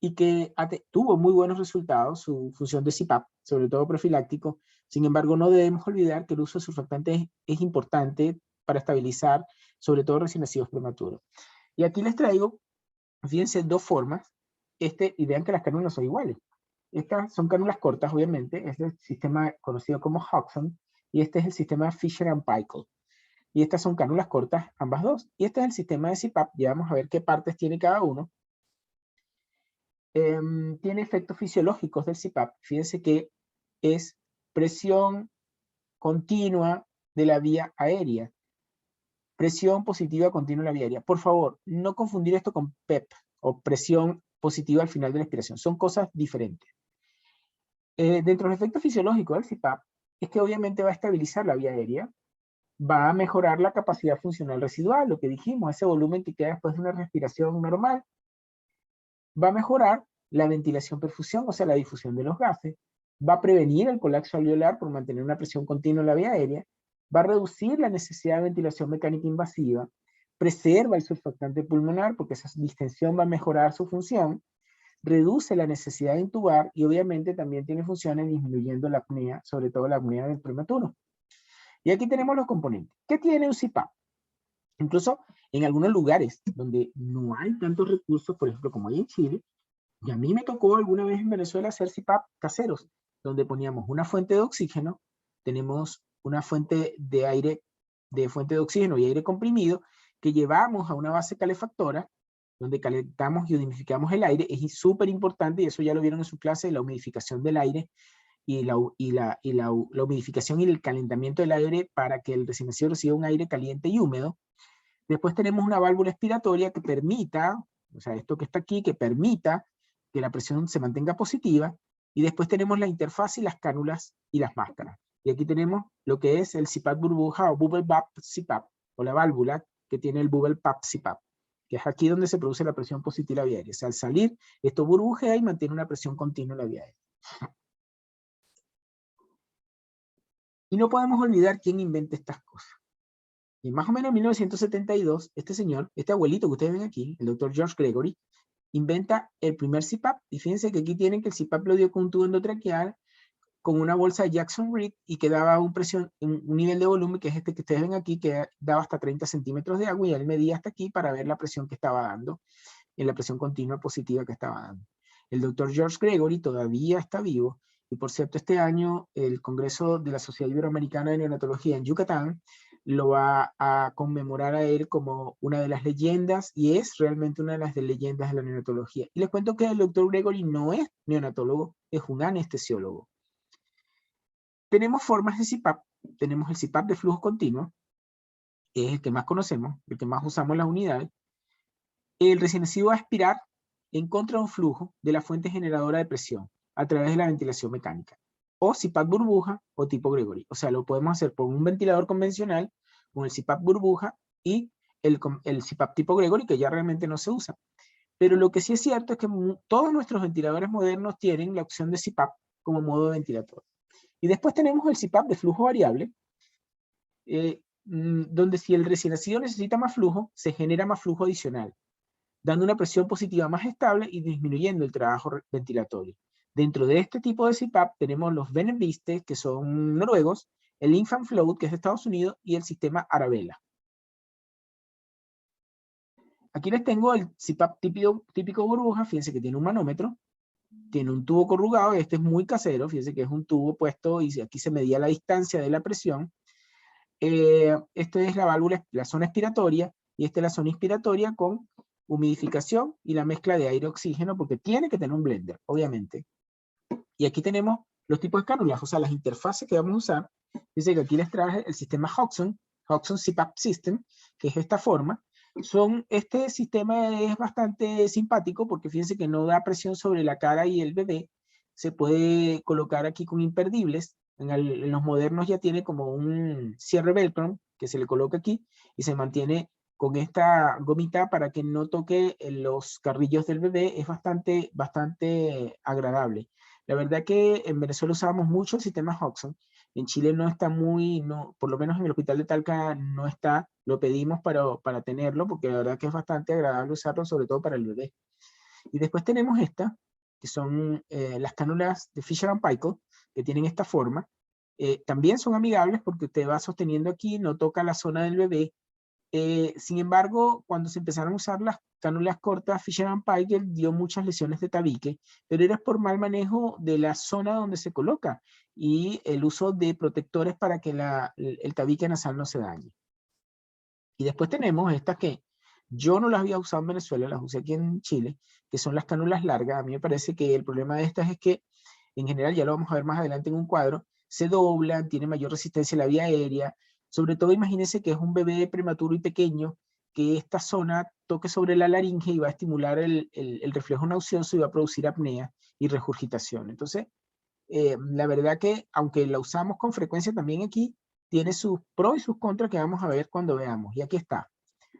y que tuvo muy buenos resultados su función de CPAP, sobre todo profiláctico. Sin embargo, no debemos olvidar que el uso de surfactantes es importante para estabilizar, sobre todo recién nacidos prematuros. Y aquí les traigo, fíjense, dos formas, y vean que las cánulas son iguales. Estas son cánulas cortas, obviamente, este es el sistema conocido como Hodgson, y este es el sistema Fisher and Paykel. Y estas son cánulas cortas, ambas dos. Y este es el sistema de CPAP, ya vamos a ver qué partes tiene cada uno. Tiene efectos fisiológicos del CPAP. Fíjense que es presión continua de la vía aérea. Presión positiva continua de la vía aérea. Por favor, no confundir esto con PEP o presión positiva al final de la expiración. Son cosas diferentes. Dentro del efecto fisiológico del CPAP es que obviamente va a estabilizar la vía aérea, va a mejorar la capacidad funcional residual, lo que dijimos, ese volumen que queda después de una respiración normal. Va a mejorar la ventilación-perfusión, o sea, la difusión de los gases. Va a prevenir el colapso alveolar por mantener una presión continua en la vía aérea. Va a reducir la necesidad de ventilación mecánica invasiva. Preserva el surfactante pulmonar porque esa distensión va a mejorar su función. Reduce la necesidad de intubar y obviamente también tiene funciones disminuyendo la apnea, sobre todo la apnea del prematuro. Y aquí tenemos los componentes. ¿Qué tiene un CPAP? Incluso en algunos lugares donde no hay tantos recursos, por ejemplo, como hay en Chile, y a mí me tocó alguna vez en Venezuela hacer CPAP caseros, donde poníamos una fuente de oxígeno, tenemos una fuente de aire, de fuente de oxígeno y aire comprimido, que llevamos a una base calefactora, donde calentamos y humidificamos el aire. Es súper importante, y eso ya lo vieron en su clase, la humidificación del aire, y la humidificación y el calentamiento del aire para que el recién nacido reciba un aire caliente y húmedo. Después tenemos una válvula expiratoria que permita, o sea, esto que está aquí, que permita que la presión se mantenga positiva. Y después tenemos la interfaz y las cánulas y las máscaras. Y aquí tenemos lo que es el CPAP burbuja o Bubble Pap CPAP, o la válvula que tiene el Bubble Pap CPAP, que es aquí donde se produce la presión positiva en la vía aérea. O sea, al salir, esto burbujea y mantiene una presión continua en la vía aérea. Y no podemos olvidar quién inventa estas cosas. Y más o menos en 1972, este señor, este abuelito que ustedes ven aquí, el doctor George Gregory, inventa el primer CPAP. Y fíjense que aquí tienen que el CPAP lo dio con un tubo endotraqueal, con una bolsa de Jackson Reed, y que daba un nivel de volumen, que es este que ustedes ven aquí, que daba hasta 30 centímetros de agua, y él medía hasta aquí para ver la presión que estaba dando, en la presión continua positiva que estaba dando. El doctor George Gregory todavía está vivo, y por cierto, este año el Congreso de la Sociedad Iberoamericana de Neonatología en Yucatán lo va a conmemorar a él como una de las leyendas, y es realmente una de las leyendas de la neonatología. Y les cuento que el doctor Gregory no es neonatólogo, es un anestesiólogo. Tenemos formas de CPAP, tenemos el CPAP de flujo continuo, que es el que más conocemos, el que más usamos en las unidades. El recién nacido va a aspirar en contra de un flujo de la fuente generadora de presión a través de la ventilación mecánica, o CPAP burbuja o tipo Gregory. O sea, lo podemos hacer por un ventilador convencional, con el CPAP burbuja y el CPAP tipo Gregory, que ya realmente no se usa. Pero lo que sí es cierto es que todos nuestros ventiladores modernos tienen la opción de CPAP como modo ventilatorio. Y después tenemos el CPAP de flujo variable, donde si el recién nacido necesita más flujo, se genera más flujo adicional, dando una presión positiva más estable y disminuyendo el trabajo ventilatorio. Dentro de este tipo de CPAP tenemos los Veneviste, que son noruegos, el Infant Float, que es de Estados Unidos, y el sistema Arabella. Aquí les tengo el CPAP típico burbuja. Fíjense que tiene un manómetro, tiene un tubo corrugado, y este es muy casero. Fíjense que es un tubo puesto y aquí se medía la distancia de la presión. Esta es la válvula, la zona expiratoria, y esta es la zona inspiratoria con humidificación y la mezcla de aire-oxígeno, porque tiene que tener un blender, obviamente. Y aquí tenemos los tipos de cánulas, o sea, las interfaces que vamos a usar. Dice que aquí les traje el sistema Hodgson CPAP System, que es esta forma. Este sistema es bastante simpático porque fíjense que no da presión sobre la cara y el bebé. Se puede colocar aquí con imperdibles. En los modernos ya tiene como un cierre velcro que se le coloca aquí y se mantiene con esta gomita para que no toque los carrillos del bebé. Es bastante agradable. La verdad que en Venezuela usábamos mucho el sistema Hodgson. En Chile no está por lo menos en el hospital de Talca no está. Lo pedimos para tenerlo, porque la verdad que es bastante agradable usarlo, sobre todo para el bebé. Y después tenemos esta, que son las cánulas de Fisher & Paykel, que tienen esta forma. También son amigables porque usted va sosteniendo aquí, no toca la zona del bebé. Sin embargo, cuando se empezaron a usar las cánulas cortas, Fisher & Paykel dio muchas lesiones de tabique, pero era por mal manejo de la zona donde se coloca y el uso de protectores para que el tabique nasal no se dañe. Y después tenemos estas que yo no las había usado en Venezuela, las usé aquí en Chile, que son las cánulas largas. A mí me parece que el problema de estas es que en general, ya lo vamos a ver más adelante en un cuadro, se doblan, tienen mayor resistencia a la vía aérea. Sobre todo, imagínense que es un bebé prematuro y pequeño, que esta zona toque sobre la laringe y va a estimular el reflejo nauseoso y va a producir apnea y regurgitación. Entonces, la verdad que, aunque la usamos con frecuencia también aquí, tiene sus pros y sus contras que vamos a ver cuando veamos. Y aquí está.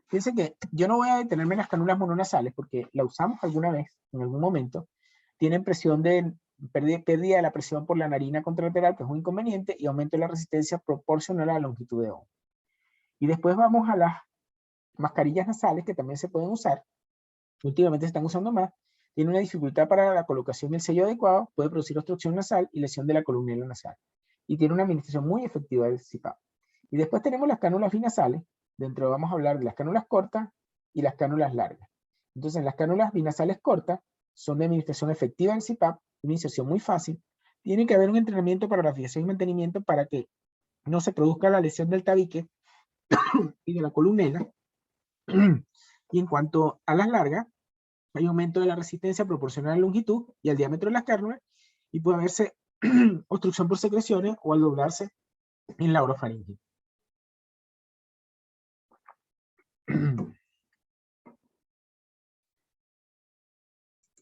Fíjense que yo no voy a detenerme en las cánulas mononasales porque la usamos alguna vez, en algún momento. Tienen presión de pérdida de la presión por la narina contralateral, que es un inconveniente, y aumento de la resistencia proporcional a la longitud de onda. Y después vamos a las mascarillas nasales, que también se pueden usar. Últimamente se están usando más. Tiene una dificultad para la colocación del sello adecuado, puede producir obstrucción nasal y lesión de la columela nasal. Y tiene una administración muy efectiva del CPAP. Y después tenemos las cánulas binasales. Dentro vamos a hablar de las cánulas cortas y las cánulas largas. Entonces, las cánulas binasales cortas son de administración efectiva del CPAP, una inserción muy fácil. Tiene que haber un entrenamiento para la fijación y mantenimiento para que no se produzca la lesión del tabique y de la columela. Y en cuanto a las largas, hay aumento de la resistencia proporcional a la longitud y al diámetro de las cánulas, y puede haberse obstrucción por secreciones o al doblarse en la orofaringe.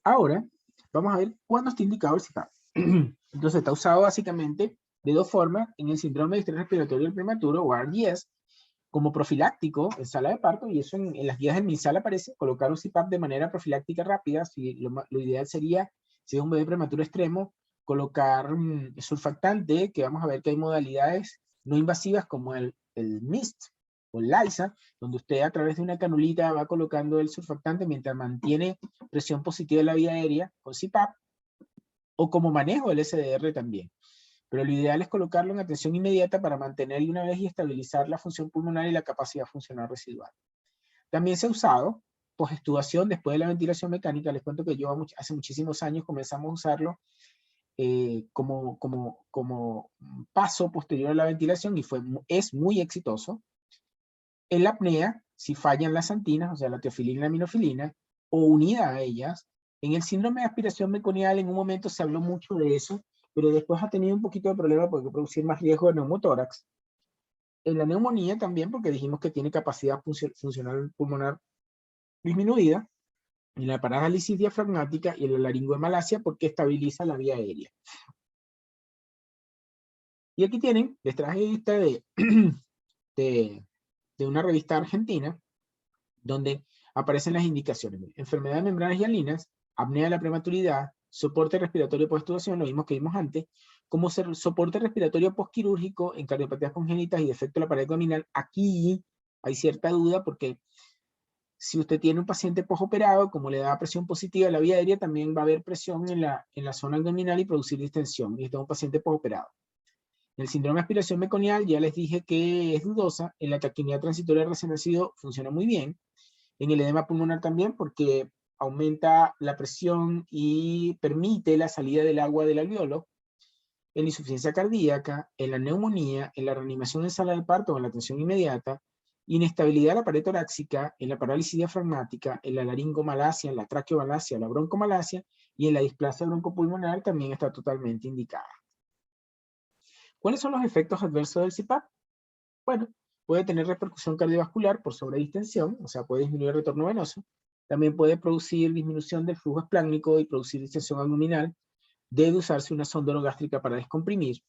Ahora, vamos a ver cuándo está indicado el CPAP. Entonces, está usado básicamente de dos formas en el síndrome de estrés respiratorio del prematuro, o RDS, como profiláctico en sala de parto, y eso en las guías del MinSal aparece, colocar un CPAP de manera profiláctica rápida. Si lo ideal sería, si es un bebé prematuro extremo, colocar surfactante, que vamos a ver que hay modalidades no invasivas como el MIST o el LISA, donde usted a través de una canulita va colocando el surfactante mientras mantiene presión positiva de la vía aérea con CPAP, o como manejo del SDR también. Pero lo ideal es colocarlo en atención inmediata para mantener de una vez y estabilizar la función pulmonar y la capacidad funcional residual. También se ha usado post-extubación después de la ventilación mecánica. Les cuento que yo hace muchísimos años comenzamos a usarlo como paso posterior a la ventilación y es muy exitoso. En la apnea, si fallan las antinas, o sea, la teofilina y la aminofilina, o unida a ellas, en el síndrome de aspiración meconial en un momento se habló mucho de eso, pero después ha tenido un poquito de problema porque puede producir más riesgo de neumotórax. En la neumonía también, porque dijimos que tiene capacidad funcional pulmonar disminuida. En la parálisis diafragmática y en la laringohemalacia, porque estabiliza la vía aérea. Y aquí tienen, les traje esta de una revista argentina, donde aparecen las indicaciones. Enfermedad de membranas hialinas, apnea de la prematuridad, soporte respiratorio post-extubación, lo mismo que vimos antes, como soporte respiratorio postquirúrgico en cardiopatías congénitas y defecto de la pared abdominal. Aquí hay cierta duda porque si usted tiene un paciente postoperado, como le da presión positiva a la vía aérea, también va a haber presión en la zona abdominal y producir distensión. Y este es un paciente postoperado. En el síndrome de aspiración meconial ya les dije que es dudosa. En la taquimia transitoria de recién nacido funciona muy bien. En el edema pulmonar también, porque aumenta la presión y permite la salida del agua del alveolo. En la insuficiencia cardíaca, en la neumonía, en la reanimación en sala de parto o en la atención inmediata, inestabilidad de la pared torácica, en la parálisis diafragmática, en la laringomalacia, en la traqueomalacia, la broncomalacia y en la displasia broncopulmonar también está totalmente indicada. ¿Cuáles son los efectos adversos del CPAP? Bueno, puede tener repercusión cardiovascular por sobredistensión, o sea, puede disminuir el retorno venoso. También puede producir disminución del flujo esplácnico y producir distensión abdominal. Debe usarse una sonda orogástrica para descomprimir.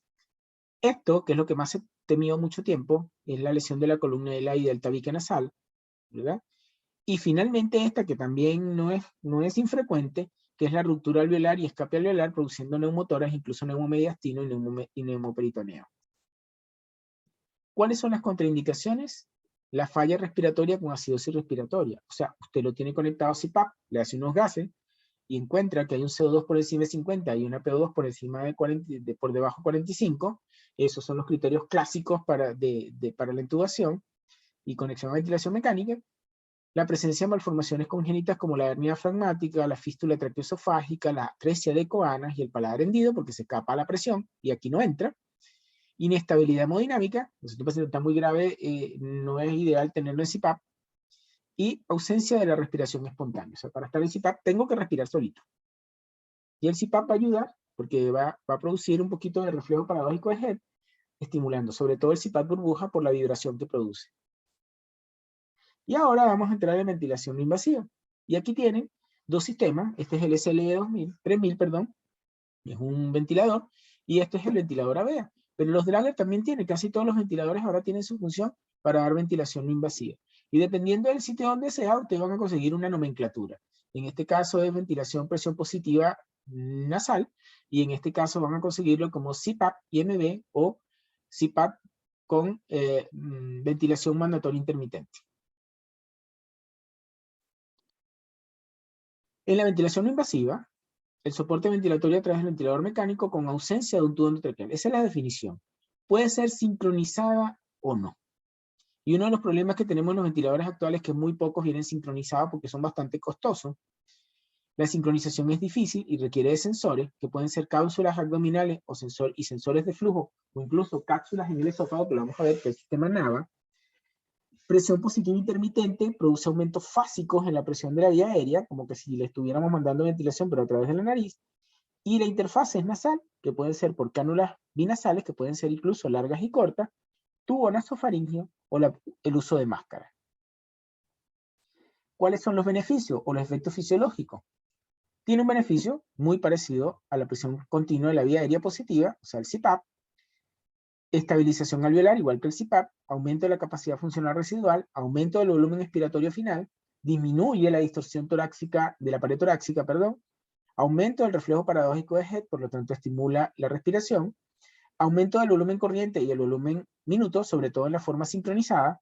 Esto, que es lo que más se temió mucho tiempo, es la lesión de la columna y del tabique nasal, ¿verdad? Y finalmente esta, que también no es infrecuente, que es la ruptura alveolar y escape alveolar, produciendo neumotoras, incluso neumomediastino y neumoperitoneo. ¿Cuáles son las contraindicaciones? La falla respiratoria con acidosis respiratoria. O sea, usted lo tiene conectado a CPAP, le hace unos gases y encuentra que hay un CO2 por encima de 50 y una PO2 por encima de 40, por debajo de 45. Esos son los criterios clásicos para la intubación y conexión a ventilación mecánica. La presencia de malformaciones congénitas como la hernia diafragmática, la fístula traqueoesofágica, la atresia de Coanas y el paladar hendido, porque se escapa a la presión y aquí no entra. Inestabilidad hemodinámica, si tu paciente está muy grave, no es ideal tenerlo en CPAP. Y ausencia de la respiración espontánea. O sea, para estar en CPAP tengo que respirar solito. Y el CPAP va a ayudar porque va a producir un poquito de reflejo paradójico de Head, estimulando sobre todo el CPAP burbuja por la vibración que produce. Y ahora vamos a entrar en ventilación no invasiva. Y aquí tienen dos sistemas. Este es el SLE 3000, perdón, es un ventilador, y este es el ventilador AVEA. Pero los Draeger también tienen, casi todos los ventiladores ahora tienen su función para dar ventilación no invasiva. Y dependiendo del sitio donde sea, ustedes van a conseguir una nomenclatura. En este caso es ventilación presión positiva nasal, y en este caso van a conseguirlo como CPAP IMB o CPAP con ventilación mandatoria intermitente. En la ventilación no invasiva, el soporte ventilatorio a través del ventilador mecánico con ausencia de un tubo endotraqueal. Esa es la definición. Puede ser sincronizada o no. Y uno de los problemas que tenemos en los ventiladores actuales es que muy pocos vienen sincronizados porque son bastante costosos. La sincronización es difícil y requiere de sensores, que pueden ser cápsulas abdominales o sensores de flujo, o incluso cápsulas en el esófago, que lo vamos a ver, que es el sistema NAVA. Presión positiva intermitente produce aumentos fásicos en la presión de la vía aérea, como que si le estuviéramos mandando ventilación, pero a través de la nariz. Y la interfaz es nasal, que pueden ser por cánulas binasales, que pueden ser incluso largas y cortas, tubo nasofaringeo o el uso de máscara. ¿Cuáles son los beneficios o los efectos fisiológicos? Tiene un beneficio muy parecido a la presión continua de la vía aérea positiva, o sea, el CPAP, estabilización alveolar, igual que el CPAP, aumento de la capacidad funcional residual, aumento del volumen expiratorio final, disminuye la distorsión torácica, de la pared torácica, perdón, aumento del reflejo paradójico de Head, por lo tanto estimula la respiración, aumento del volumen corriente y el volumen minuto, sobre todo en la forma sincronizada,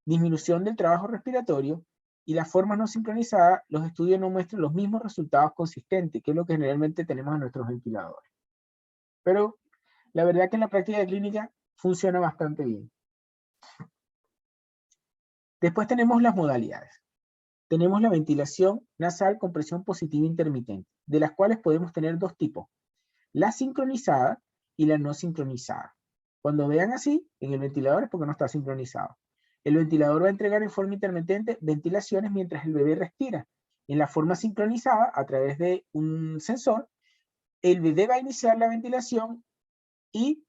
disminución del trabajo respiratorio, y la forma no sincronizada, los estudios no muestran los mismos resultados consistentes, que es lo que generalmente tenemos en nuestros ventiladores. Pero la verdad es que en la práctica clínica funciona bastante bien. Después tenemos las modalidades. Tenemos la ventilación nasal con presión positiva intermitente, de las cuales podemos tener dos tipos, la sincronizada y la no sincronizada. Cuando vean así, en el ventilador es porque no está sincronizado. El ventilador va a entregar en forma intermitente ventilaciones mientras el bebé respira. En la forma sincronizada, a través de un sensor, el bebé va a iniciar la ventilación y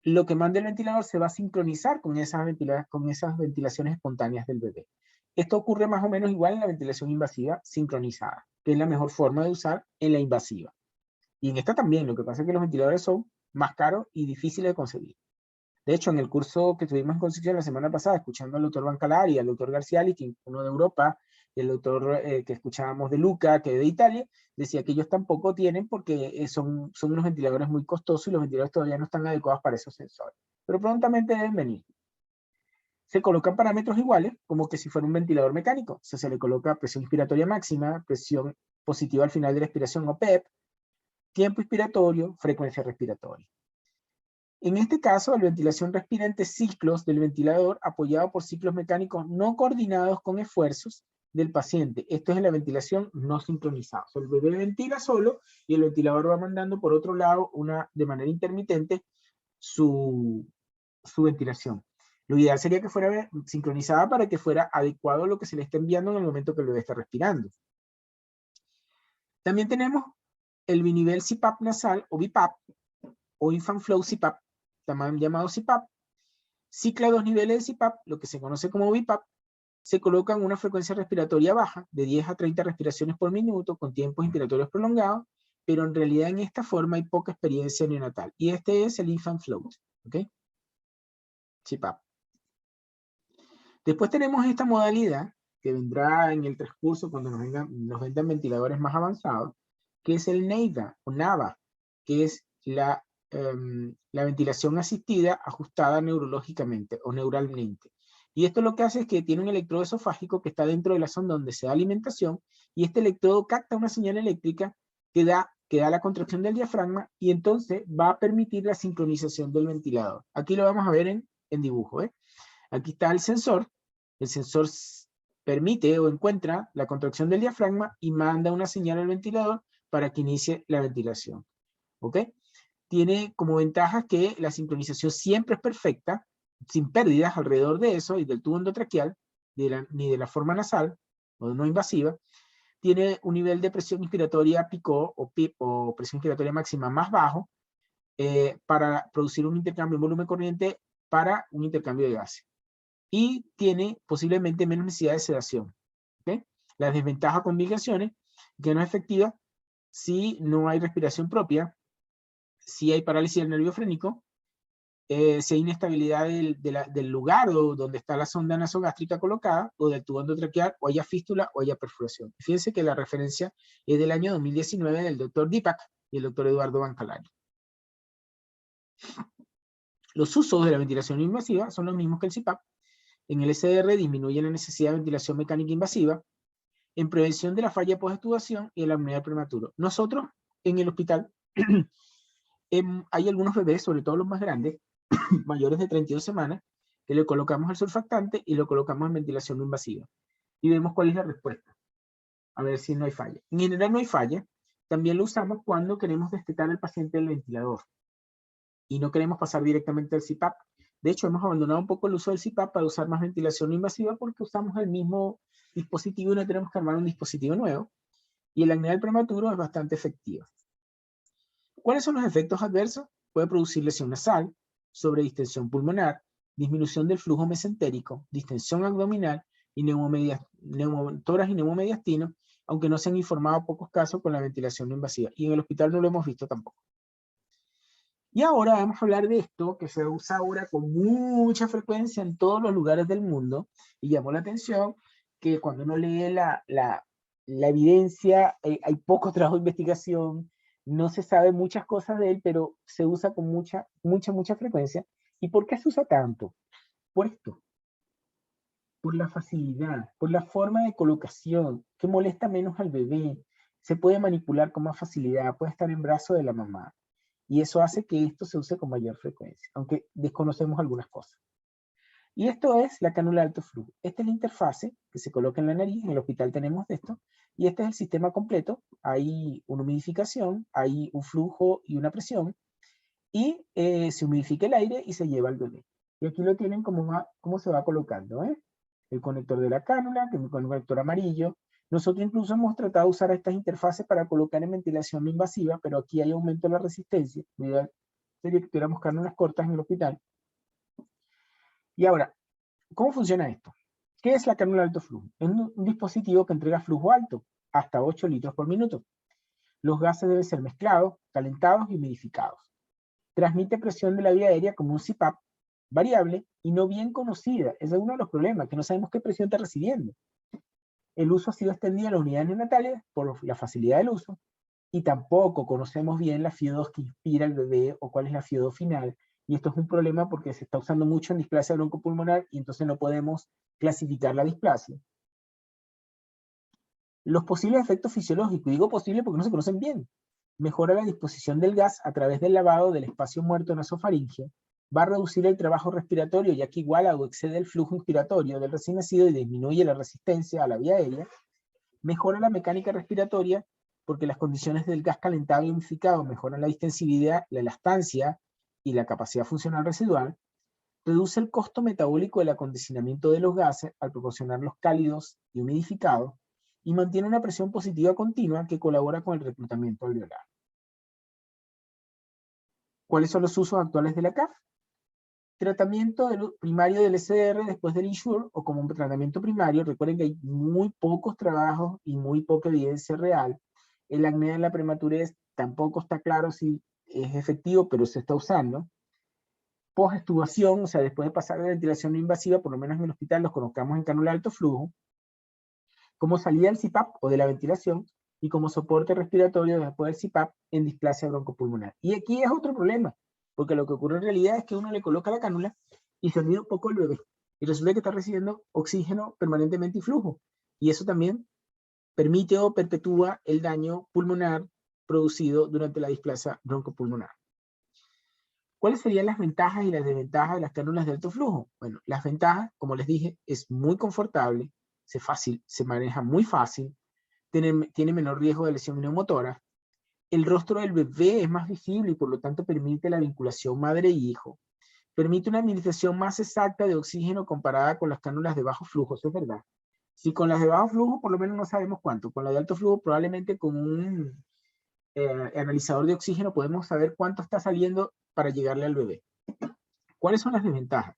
lo que manda el ventilador se va a sincronizar con esas ventilaciones espontáneas del bebé. Esto ocurre más o menos igual en la ventilación invasiva sincronizada, que es la mejor forma de usar en la invasiva. Y en esta también, lo que pasa es que los ventiladores son más caros y difíciles de conseguir. De hecho, en el curso que tuvimos en Concepción la semana pasada, escuchando al doctor Bancalar y al doctor Garciali, que uno de Europa, y el doctor que escuchábamos de Luca, que de Italia, decía que ellos tampoco tienen porque son unos ventiladores muy costosos y los ventiladores todavía no están adecuados para esos sensores. Pero prontamente deben venir. Se colocan parámetros iguales, como que si fuera un ventilador mecánico. O sea, se le coloca presión inspiratoria máxima, presión positiva al final de la expiración o PEP, tiempo inspiratorio, frecuencia respiratoria. En este caso, la ventilación respira entre ciclos del ventilador apoyado por ciclos mecánicos no coordinados con esfuerzos del paciente. Esto es la ventilación no sincronizada. O sea, el bebé ventila solo y el ventilador va mandando por otro lado de manera intermitente su ventilación. Lo ideal sería que fuera sincronizada para que fuera adecuado a lo que se le está enviando en el momento que el bebé está respirando. También tenemos el binivel CPAP nasal o BiPAP o Infant Flow CPAP, también llamado CPAP. Cicla dos niveles de CPAP, lo que se conoce como BiPAP, se coloca en una frecuencia respiratoria baja, de 10 a 30 respiraciones por minuto, con tiempos inspiratorios prolongados, pero en realidad en esta forma hay poca experiencia neonatal. Y este es el Infant Float, ¿ok? CPAP. Después tenemos esta modalidad, que vendrá en el transcurso cuando nos vendan ventiladores más avanzados, que es el NEIDA o NAVA, que es la ventilación asistida ajustada neurológicamente o neuralmente. Y esto lo que hace es que tiene un electrodo esofágico que está dentro de la sonda donde se da alimentación, y este electrodo capta una señal eléctrica que da la contracción del diafragma, y entonces va a permitir la sincronización del ventilador. Aquí lo vamos a ver en dibujo. Aquí está el sensor permite o encuentra la contracción del diafragma y manda una señal al ventilador para que inicie la ventilación. ¿Ok? Tiene como ventaja que la sincronización siempre es perfecta, sin pérdidas alrededor de eso y del tubo endotraqueal, ni de la forma nasal o no invasiva, tiene un nivel de presión inspiratoria PICO o PIP o presión inspiratoria máxima más bajo para producir un intercambio en volumen corriente para un intercambio de gases. Y tiene posiblemente menos necesidad de sedación. ¿Okay? La desventaja con migraciones, que no es efectiva si no hay respiración propia, si hay parálisis del nervio frénico, si hay inestabilidad del lugar donde está la sonda nasogástrica colocada, o del tubo endotraqueal, o haya fístula o haya perforación. Fíjense que la referencia es del año 2019 del doctor Deepak y el doctor Eduardo Bancalari. Los usos de la ventilación invasiva son los mismos que el CPAP. En el SDR disminuye la necesidad de ventilación mecánica invasiva, en prevención de la falla post-extubación y en la apnea prematuro. Nosotros, en el hospital, hay algunos bebés, sobre todo los más grandes, mayores de 32 semanas, que le colocamos el surfactante y lo colocamos en ventilación no invasiva. Y vemos cuál es la respuesta. A ver si no hay falla. En general no hay falla. También lo usamos cuando queremos destetar al paciente del ventilador. Y no queremos pasar directamente al CPAP. De hecho, hemos abandonado un poco el uso del CPAP para usar más ventilación no invasiva porque usamos el mismo dispositivo y no tenemos que armar un dispositivo nuevo. Y el apnea prematuro es bastante efectivo. ¿Cuáles son los efectos adversos? Puede producir lesión nasal, sobredistensión pulmonar, disminución del flujo mesentérico, distensión abdominal y neumotórax y neumomediastino, aunque no se han informado pocos casos con la ventilación no invasiva. Y en el hospital no lo hemos visto tampoco. Y ahora vamos a hablar de esto que se usa ahora con mucha frecuencia en todos los lugares del mundo, y llamó la atención que cuando uno lee la evidencia, hay poco trabajo de investigación, no se sabe muchas cosas de él, pero se usa con mucha frecuencia. ¿Y por qué se usa tanto? Por esto, por la facilidad, por la forma de colocación, que molesta menos al bebé, se puede manipular con más facilidad, puede estar en brazo de la mamá. Y eso hace que esto se use con mayor frecuencia, aunque desconocemos algunas cosas. Y esto es la cánula de alto flujo. Esta es la interfase que se coloca en la nariz, en el hospital tenemos de esto, y este es el sistema completo. Hay una humidificación, hay un flujo y una presión, y se humidifica el aire y se lleva al bebé. Y aquí lo tienen cómo se va colocando, ¿eh? El conector de la cánula, que es un conector amarillo. Nosotros incluso hemos tratado de usar estas interfaces para colocar en ventilación no invasiva, pero aquí hay aumento de la resistencia. La idea sería que tuviéramos cánulas cortas en el hospital. Y ahora, ¿cómo funciona esto? ¿Qué es la cánula de alto flujo? Es un dispositivo que entrega flujo alto, hasta 8 litros por minuto. Los gases deben ser mezclados, calentados y humidificados. Transmite presión de la vía aérea como un CPAP, variable y no bien conocida. Ese es uno de los problemas, que no sabemos qué presión está recibiendo. El uso ha sido extendido a las unidades neonatales por la facilidad del uso, y tampoco conocemos bien la FIO2 que inspira al bebé o cuál es la FIO2 final. Y esto es un problema porque se está usando mucho en displasia broncopulmonar y entonces no podemos clasificar la displasia. Los posibles efectos fisiológicos, digo posible porque no se conocen bien. Mejora la disposición del gas a través del lavado del espacio muerto nasofaringeo, va a reducir el trabajo respiratorio ya que iguala o excede el flujo inspiratorio del recién nacido y disminuye la resistencia a la vía aérea. Mejora la mecánica respiratoria porque las condiciones del gas calentado y humidificado mejoran la distensividad, la elastancia y la capacidad funcional residual. Reduce el costo metabólico del acondicionamiento de los gases al proporcionarlos cálidos y humidificados, y mantiene una presión positiva continua que colabora con el reclutamiento alveolar. ¿Cuáles son los usos actuales de la CAF? Tratamiento primario del SDR después del INSURE o como un tratamiento primario. Recuerden que hay muy pocos trabajos y muy poca evidencia real. El apnea en la prematurez tampoco está claro si es efectivo, pero se está usando. Post-extubación, o sea, después de pasar de ventilación no invasiva, por lo menos en el hospital los colocamos en cánula de alto flujo, como salida del CPAP o de la ventilación, y como soporte respiratorio después del CPAP en displasia broncopulmonar. Y aquí es otro problema, porque lo que ocurre en realidad es que uno le coloca la cánula y se olvida un poco el bebé, y resulta que está recibiendo oxígeno permanentemente y flujo, y eso también permite o perpetúa el daño pulmonar producido durante la displasia broncopulmonar. ¿Cuáles serían las ventajas y las desventajas de las cánulas de alto flujo? Bueno, las ventajas, como les dije, es muy confortable, se maneja muy fácil, tiene menor riesgo de lesión neumotora, el rostro del bebé es más visible y por lo tanto permite la vinculación madre-hijo, permite una administración más exacta de oxígeno comparada con las cánulas de bajo flujo, eso es verdad. Si con las de bajo flujo, por lo menos no sabemos cuánto. Con la de alto flujo, probablemente con un analizador de oxígeno podemos saber cuánto está saliendo para llegarle al bebé. ¿Cuáles son las desventajas?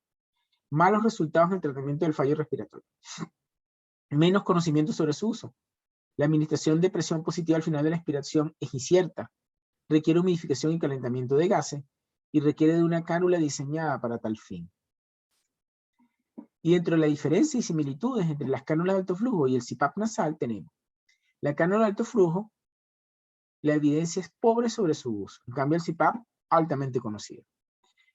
Malos resultados en el tratamiento del fallo respiratorio. Menos conocimiento sobre su uso. La administración de presión positiva al final de la expiración es incierta. Requiere humidificación y calentamiento de gases y requiere de una cánula diseñada para tal fin. Y dentro de la diferencia y similitudes entre las cánulas de alto flujo y el CPAP nasal tenemos la cánula de alto flujo, la evidencia es pobre sobre su uso. En cambio, el CPAP, altamente conocido.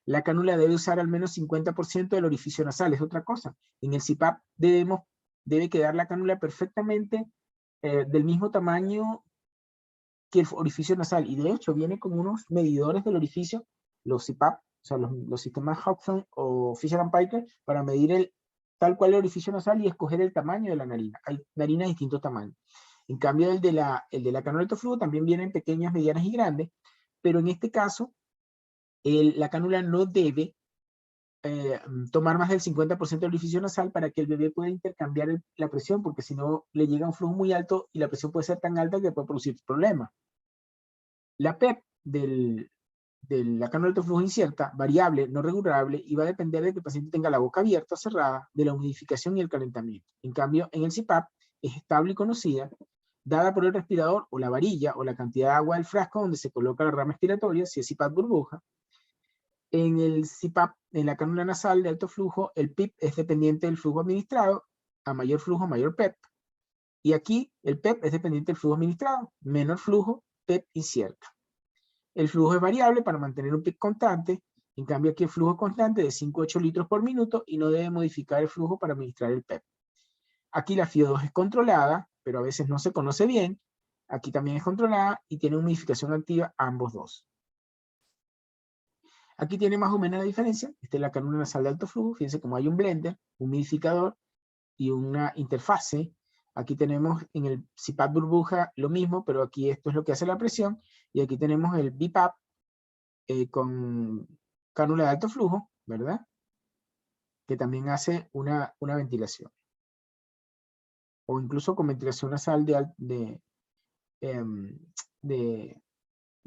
La cánula debe usar al menos 50% del orificio nasal, es otra cosa. En el CPAP debe quedar la cánula perfectamente del mismo tamaño que el orificio nasal. Y de hecho, viene con unos medidores del orificio, los CPAP, o sea, los sistemas Hobson o Fisher & Paykel, para medir tal cual el orificio nasal y escoger el tamaño de la narina. Hay narinas de distintos tamaños. En cambio, el de la cánula de alto flujo también vienen pequeñas, medianas y grandes, pero en este caso, la cánula no debe tomar más del 50% del orificio nasal para que el bebé pueda intercambiar la presión, porque si no le llega un flujo muy alto y la presión puede ser tan alta que puede producir problemas. La PEP de la cánula de alto flujo incierta, variable, no regulable, y va a depender de que el paciente tenga la boca abierta o cerrada, de la humidificación y el calentamiento. En cambio, en el CPAP es estable y conocida, dada por el respirador o la varilla o la cantidad de agua del frasco donde se coloca la rama expiratoria, si es CPAP burbuja. En el CPAP, en la cánula nasal de alto flujo, el PIP es dependiente del flujo administrado, a mayor flujo, mayor PEP. Y aquí el PEP es dependiente del flujo administrado, menor flujo, PEP incierta. El flujo es variable para mantener un PIP constante, en cambio aquí el flujo es constante de 5 a 8 litros por minuto y no debe modificar el flujo para administrar el PEP. Aquí la FIO2 es controlada, pero a veces no se conoce bien. Aquí también es controlada y tiene humidificación activa ambos dos. Aquí tiene más o menos la diferencia. Esta es la cánula nasal de alto flujo. Fíjense cómo hay un blender, un humidificador y una interfase. Aquí tenemos en el CPAP burbuja lo mismo, pero aquí esto es lo que hace la presión. Y aquí tenemos el BiPAP con cánula de alto flujo, ¿verdad? Que también hace una ventilación. O incluso con ventilación nasal de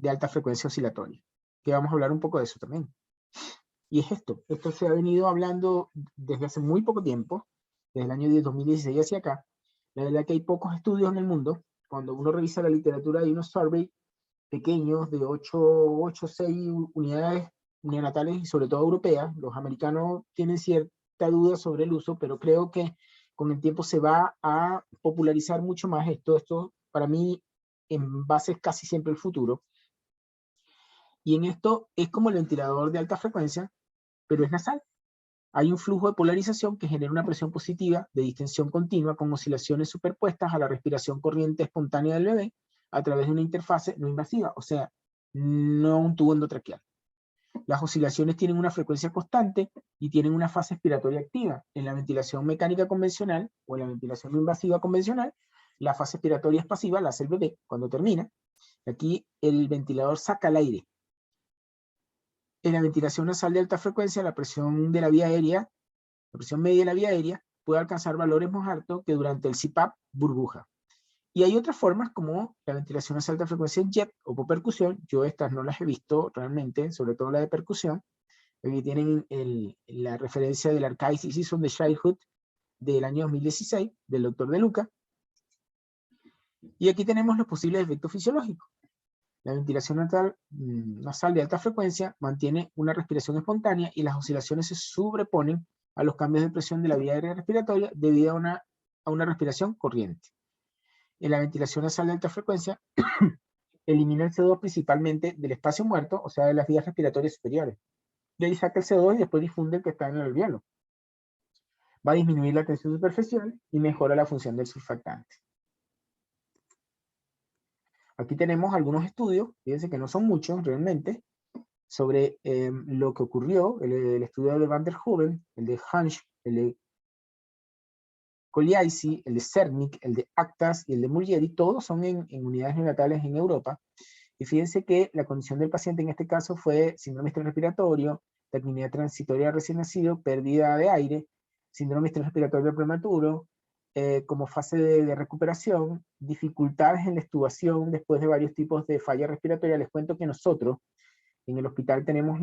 alta frecuencia oscilatoria. Que vamos a hablar un poco de eso también. Y es esto se ha venido hablando desde hace muy poco tiempo, desde el año 2016 hacia acá. La verdad que hay pocos estudios en el mundo. Cuando uno revisa la literatura hay unos surveys pequeños de 8 o 6 unidades neonatales y sobre todo europeas. Los americanos tienen cierta duda sobre el uso, pero creo que con el tiempo se va a popularizar mucho más esto. Esto para mí en base es casi siempre el futuro. Y en esto es como el ventilador de alta frecuencia, pero es nasal. Hay un flujo de polarización que genera una presión positiva de distensión continua con oscilaciones superpuestas a la respiración corriente espontánea del bebé a través de una interfase no invasiva, o sea, no un tubo endotraqueal. Las oscilaciones tienen una frecuencia constante y tienen una fase expiratoria activa. En la ventilación mecánica convencional o en la ventilación no invasiva convencional, la fase expiratoria es pasiva, la hace el bebé cuando termina. Aquí el ventilador saca el aire. En la ventilación nasal de alta frecuencia, la presión de la vía aérea, la presión media de la vía aérea, puede alcanzar valores más altos que durante el CPAP burbuja. Y hay otras formas como la ventilación nasal de alta frecuencia en jet o por percusión. Yo estas no las he visto realmente, sobre todo la de percusión. Aquí tienen la referencia del Archive Season de Childhood del año 2016, del doctor De Luca. Y aquí tenemos los posibles efectos fisiológicos. La ventilación nasal de alta frecuencia mantiene una respiración espontánea y las oscilaciones se sobreponen a los cambios de presión de la vía aérea respiratoria debido a una respiración corriente. En la ventilación nasal de alta frecuencia elimina el CO2 principalmente del espacio muerto, o sea, de las vías respiratorias superiores. De ahí saca el CO2 y después difunde el que está en el alveolo. Va a disminuir la tensión superficial y mejora la función del surfactante. Aquí tenemos algunos estudios, fíjense que no son muchos realmente, sobre lo que ocurrió, el estudio de Van der Hoeven, el de Hansch, el de Colliaisi, el de Cernik, el de Actas y el de Murgieri, todos son en unidades neonatales en Europa. Y fíjense que la condición del paciente en este caso fue síndrome respiratorio, tacnemia transitoria recién nacido, pérdida de aire, síndrome respiratorio prematuro, como fase de recuperación, dificultades en la extubación después de varios tipos de falla respiratoria. Les cuento que nosotros en el hospital tenemos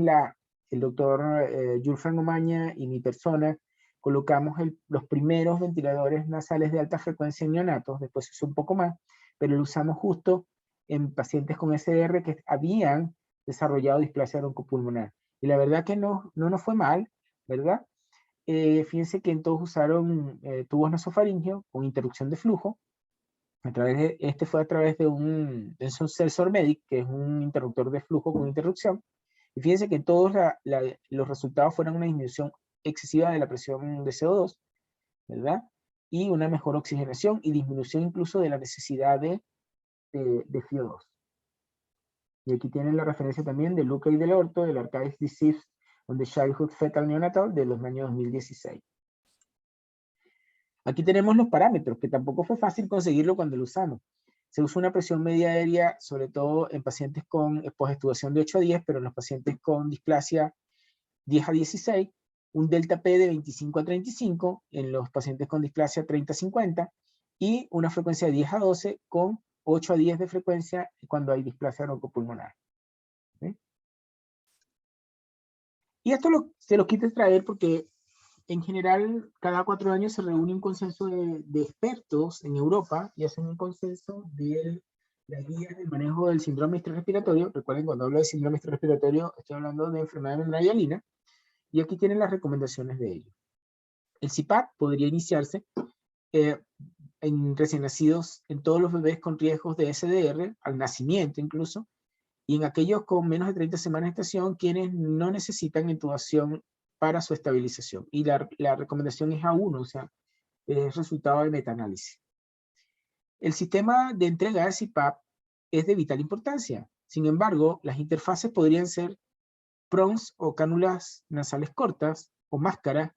el doctor Jules Frangomaña y mi persona, colocamos los primeros ventiladores nasales de alta frecuencia en neonatos, después se usó un poco más, pero lo usamos justo en pacientes con SDR que habían desarrollado displasia broncopulmonar. Y la verdad que no nos fue mal, ¿verdad? Fíjense que todos usaron tubos nasofaringeos con interrupción de flujo. Este fue a través de un sensor MEDIC, que es un interruptor de flujo con interrupción. Y fíjense que todos los resultados fueron una disminución excesiva de la presión de CO2, ¿verdad? Y una mejor oxigenación y disminución incluso de la necesidad de FiO2. Y aquí tienen la referencia también de Luca y del Orto, del Archives Disease on the Childhood Fetal Neonatal de los años 2016. Aquí tenemos los parámetros, que tampoco fue fácil conseguirlo cuando lo usamos. Se usa una presión media aérea, sobre todo en pacientes con postestubación de 8 a 10, pero en los pacientes con displasia 10 a 16, un delta P de 25 a 35 en los pacientes con displasia 30 a 50, y una frecuencia de 10 a 12 con 8 a 10 de frecuencia cuando hay displasia broncopulmonar. ¿Sí? Y esto se lo quise traer porque en general cada 4 años se reúne un consenso de expertos en Europa y hacen un consenso de las guías del manejo del síndrome respiratorio. Recuerden, cuando hablo de síndrome respiratorio estoy hablando de enfermedad de membrana hialina, y aquí tienen las recomendaciones de ello. El CPAP podría iniciarse en recién nacidos, en todos los bebés con riesgos de SDR, al nacimiento incluso, y en aquellos con menos de 30 semanas de gestación, quienes no necesitan intubación para su estabilización. Y la recomendación es A1, o sea, es resultado de metaanálisis. El sistema de entrega de CPAP es de vital importancia. Sin embargo, las interfaces podrían ser PRONS o cánulas nasales cortas o máscaras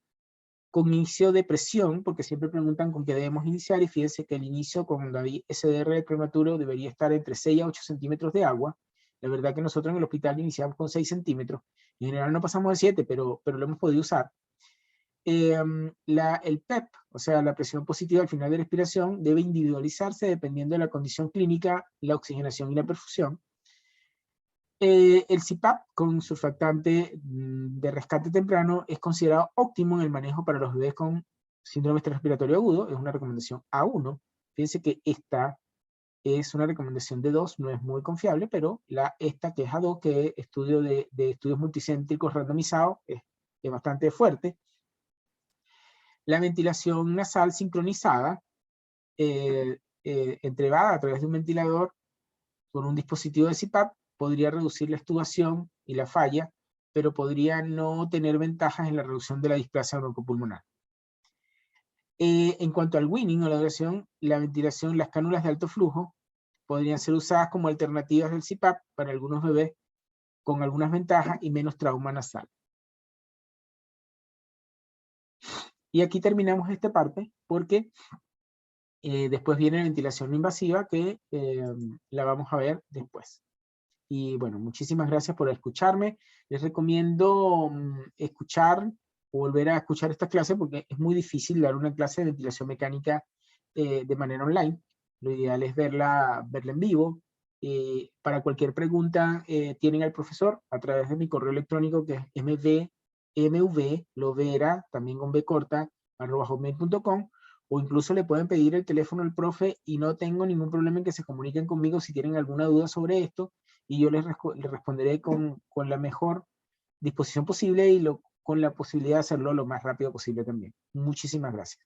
con inicio de presión, porque siempre preguntan con qué debemos iniciar, y fíjense que el inicio con el SDR prematuro debería estar entre 6 a 8 centímetros de agua. La verdad que nosotros en el hospital iniciamos con 6 centímetros, en general no pasamos de 7, pero lo hemos podido usar. El PEP, o sea, la presión positiva al final de la respiración, debe individualizarse dependiendo de la condición clínica, la oxigenación y la perfusión. El CPAP con surfactante de rescate temprano es considerado óptimo en el manejo para los bebés con síndrome respiratorio agudo. Es una recomendación A1. Fíjense que esta es una recomendación de 2, no es muy confiable, pero esta que es A2, que es estudio de estudios multicéntricos randomizados, es bastante fuerte. La ventilación nasal sincronizada, entregada a través de un ventilador con un dispositivo de CPAP, podría reducir la extubación y la falla, pero podría no tener ventajas en la reducción de la displasia broncopulmonar. En cuanto al weaning o la duración, la ventilación, las cánulas de alto flujo podrían ser usadas como alternativas del CPAP para algunos bebés con algunas ventajas y menos trauma nasal. Y aquí terminamos esta parte porque después viene la ventilación no invasiva que la vamos a ver después. Y bueno, muchísimas gracias por escucharme. Les recomiendo escuchar o volver a escuchar esta clase porque es muy difícil dar una clase de ventilación mecánica de manera online. Lo ideal es verla en vivo. Para cualquier pregunta tienen al profesor a través de mi correo electrónico que es mvlovera, también con b corta, @hotmail.com, o incluso le pueden pedir el teléfono al profe y no tengo ningún problema en que se comuniquen conmigo si tienen alguna duda sobre esto, y yo les responderé con la mejor disposición posible y con la posibilidad de hacerlo lo más rápido posible también. Muchísimas gracias.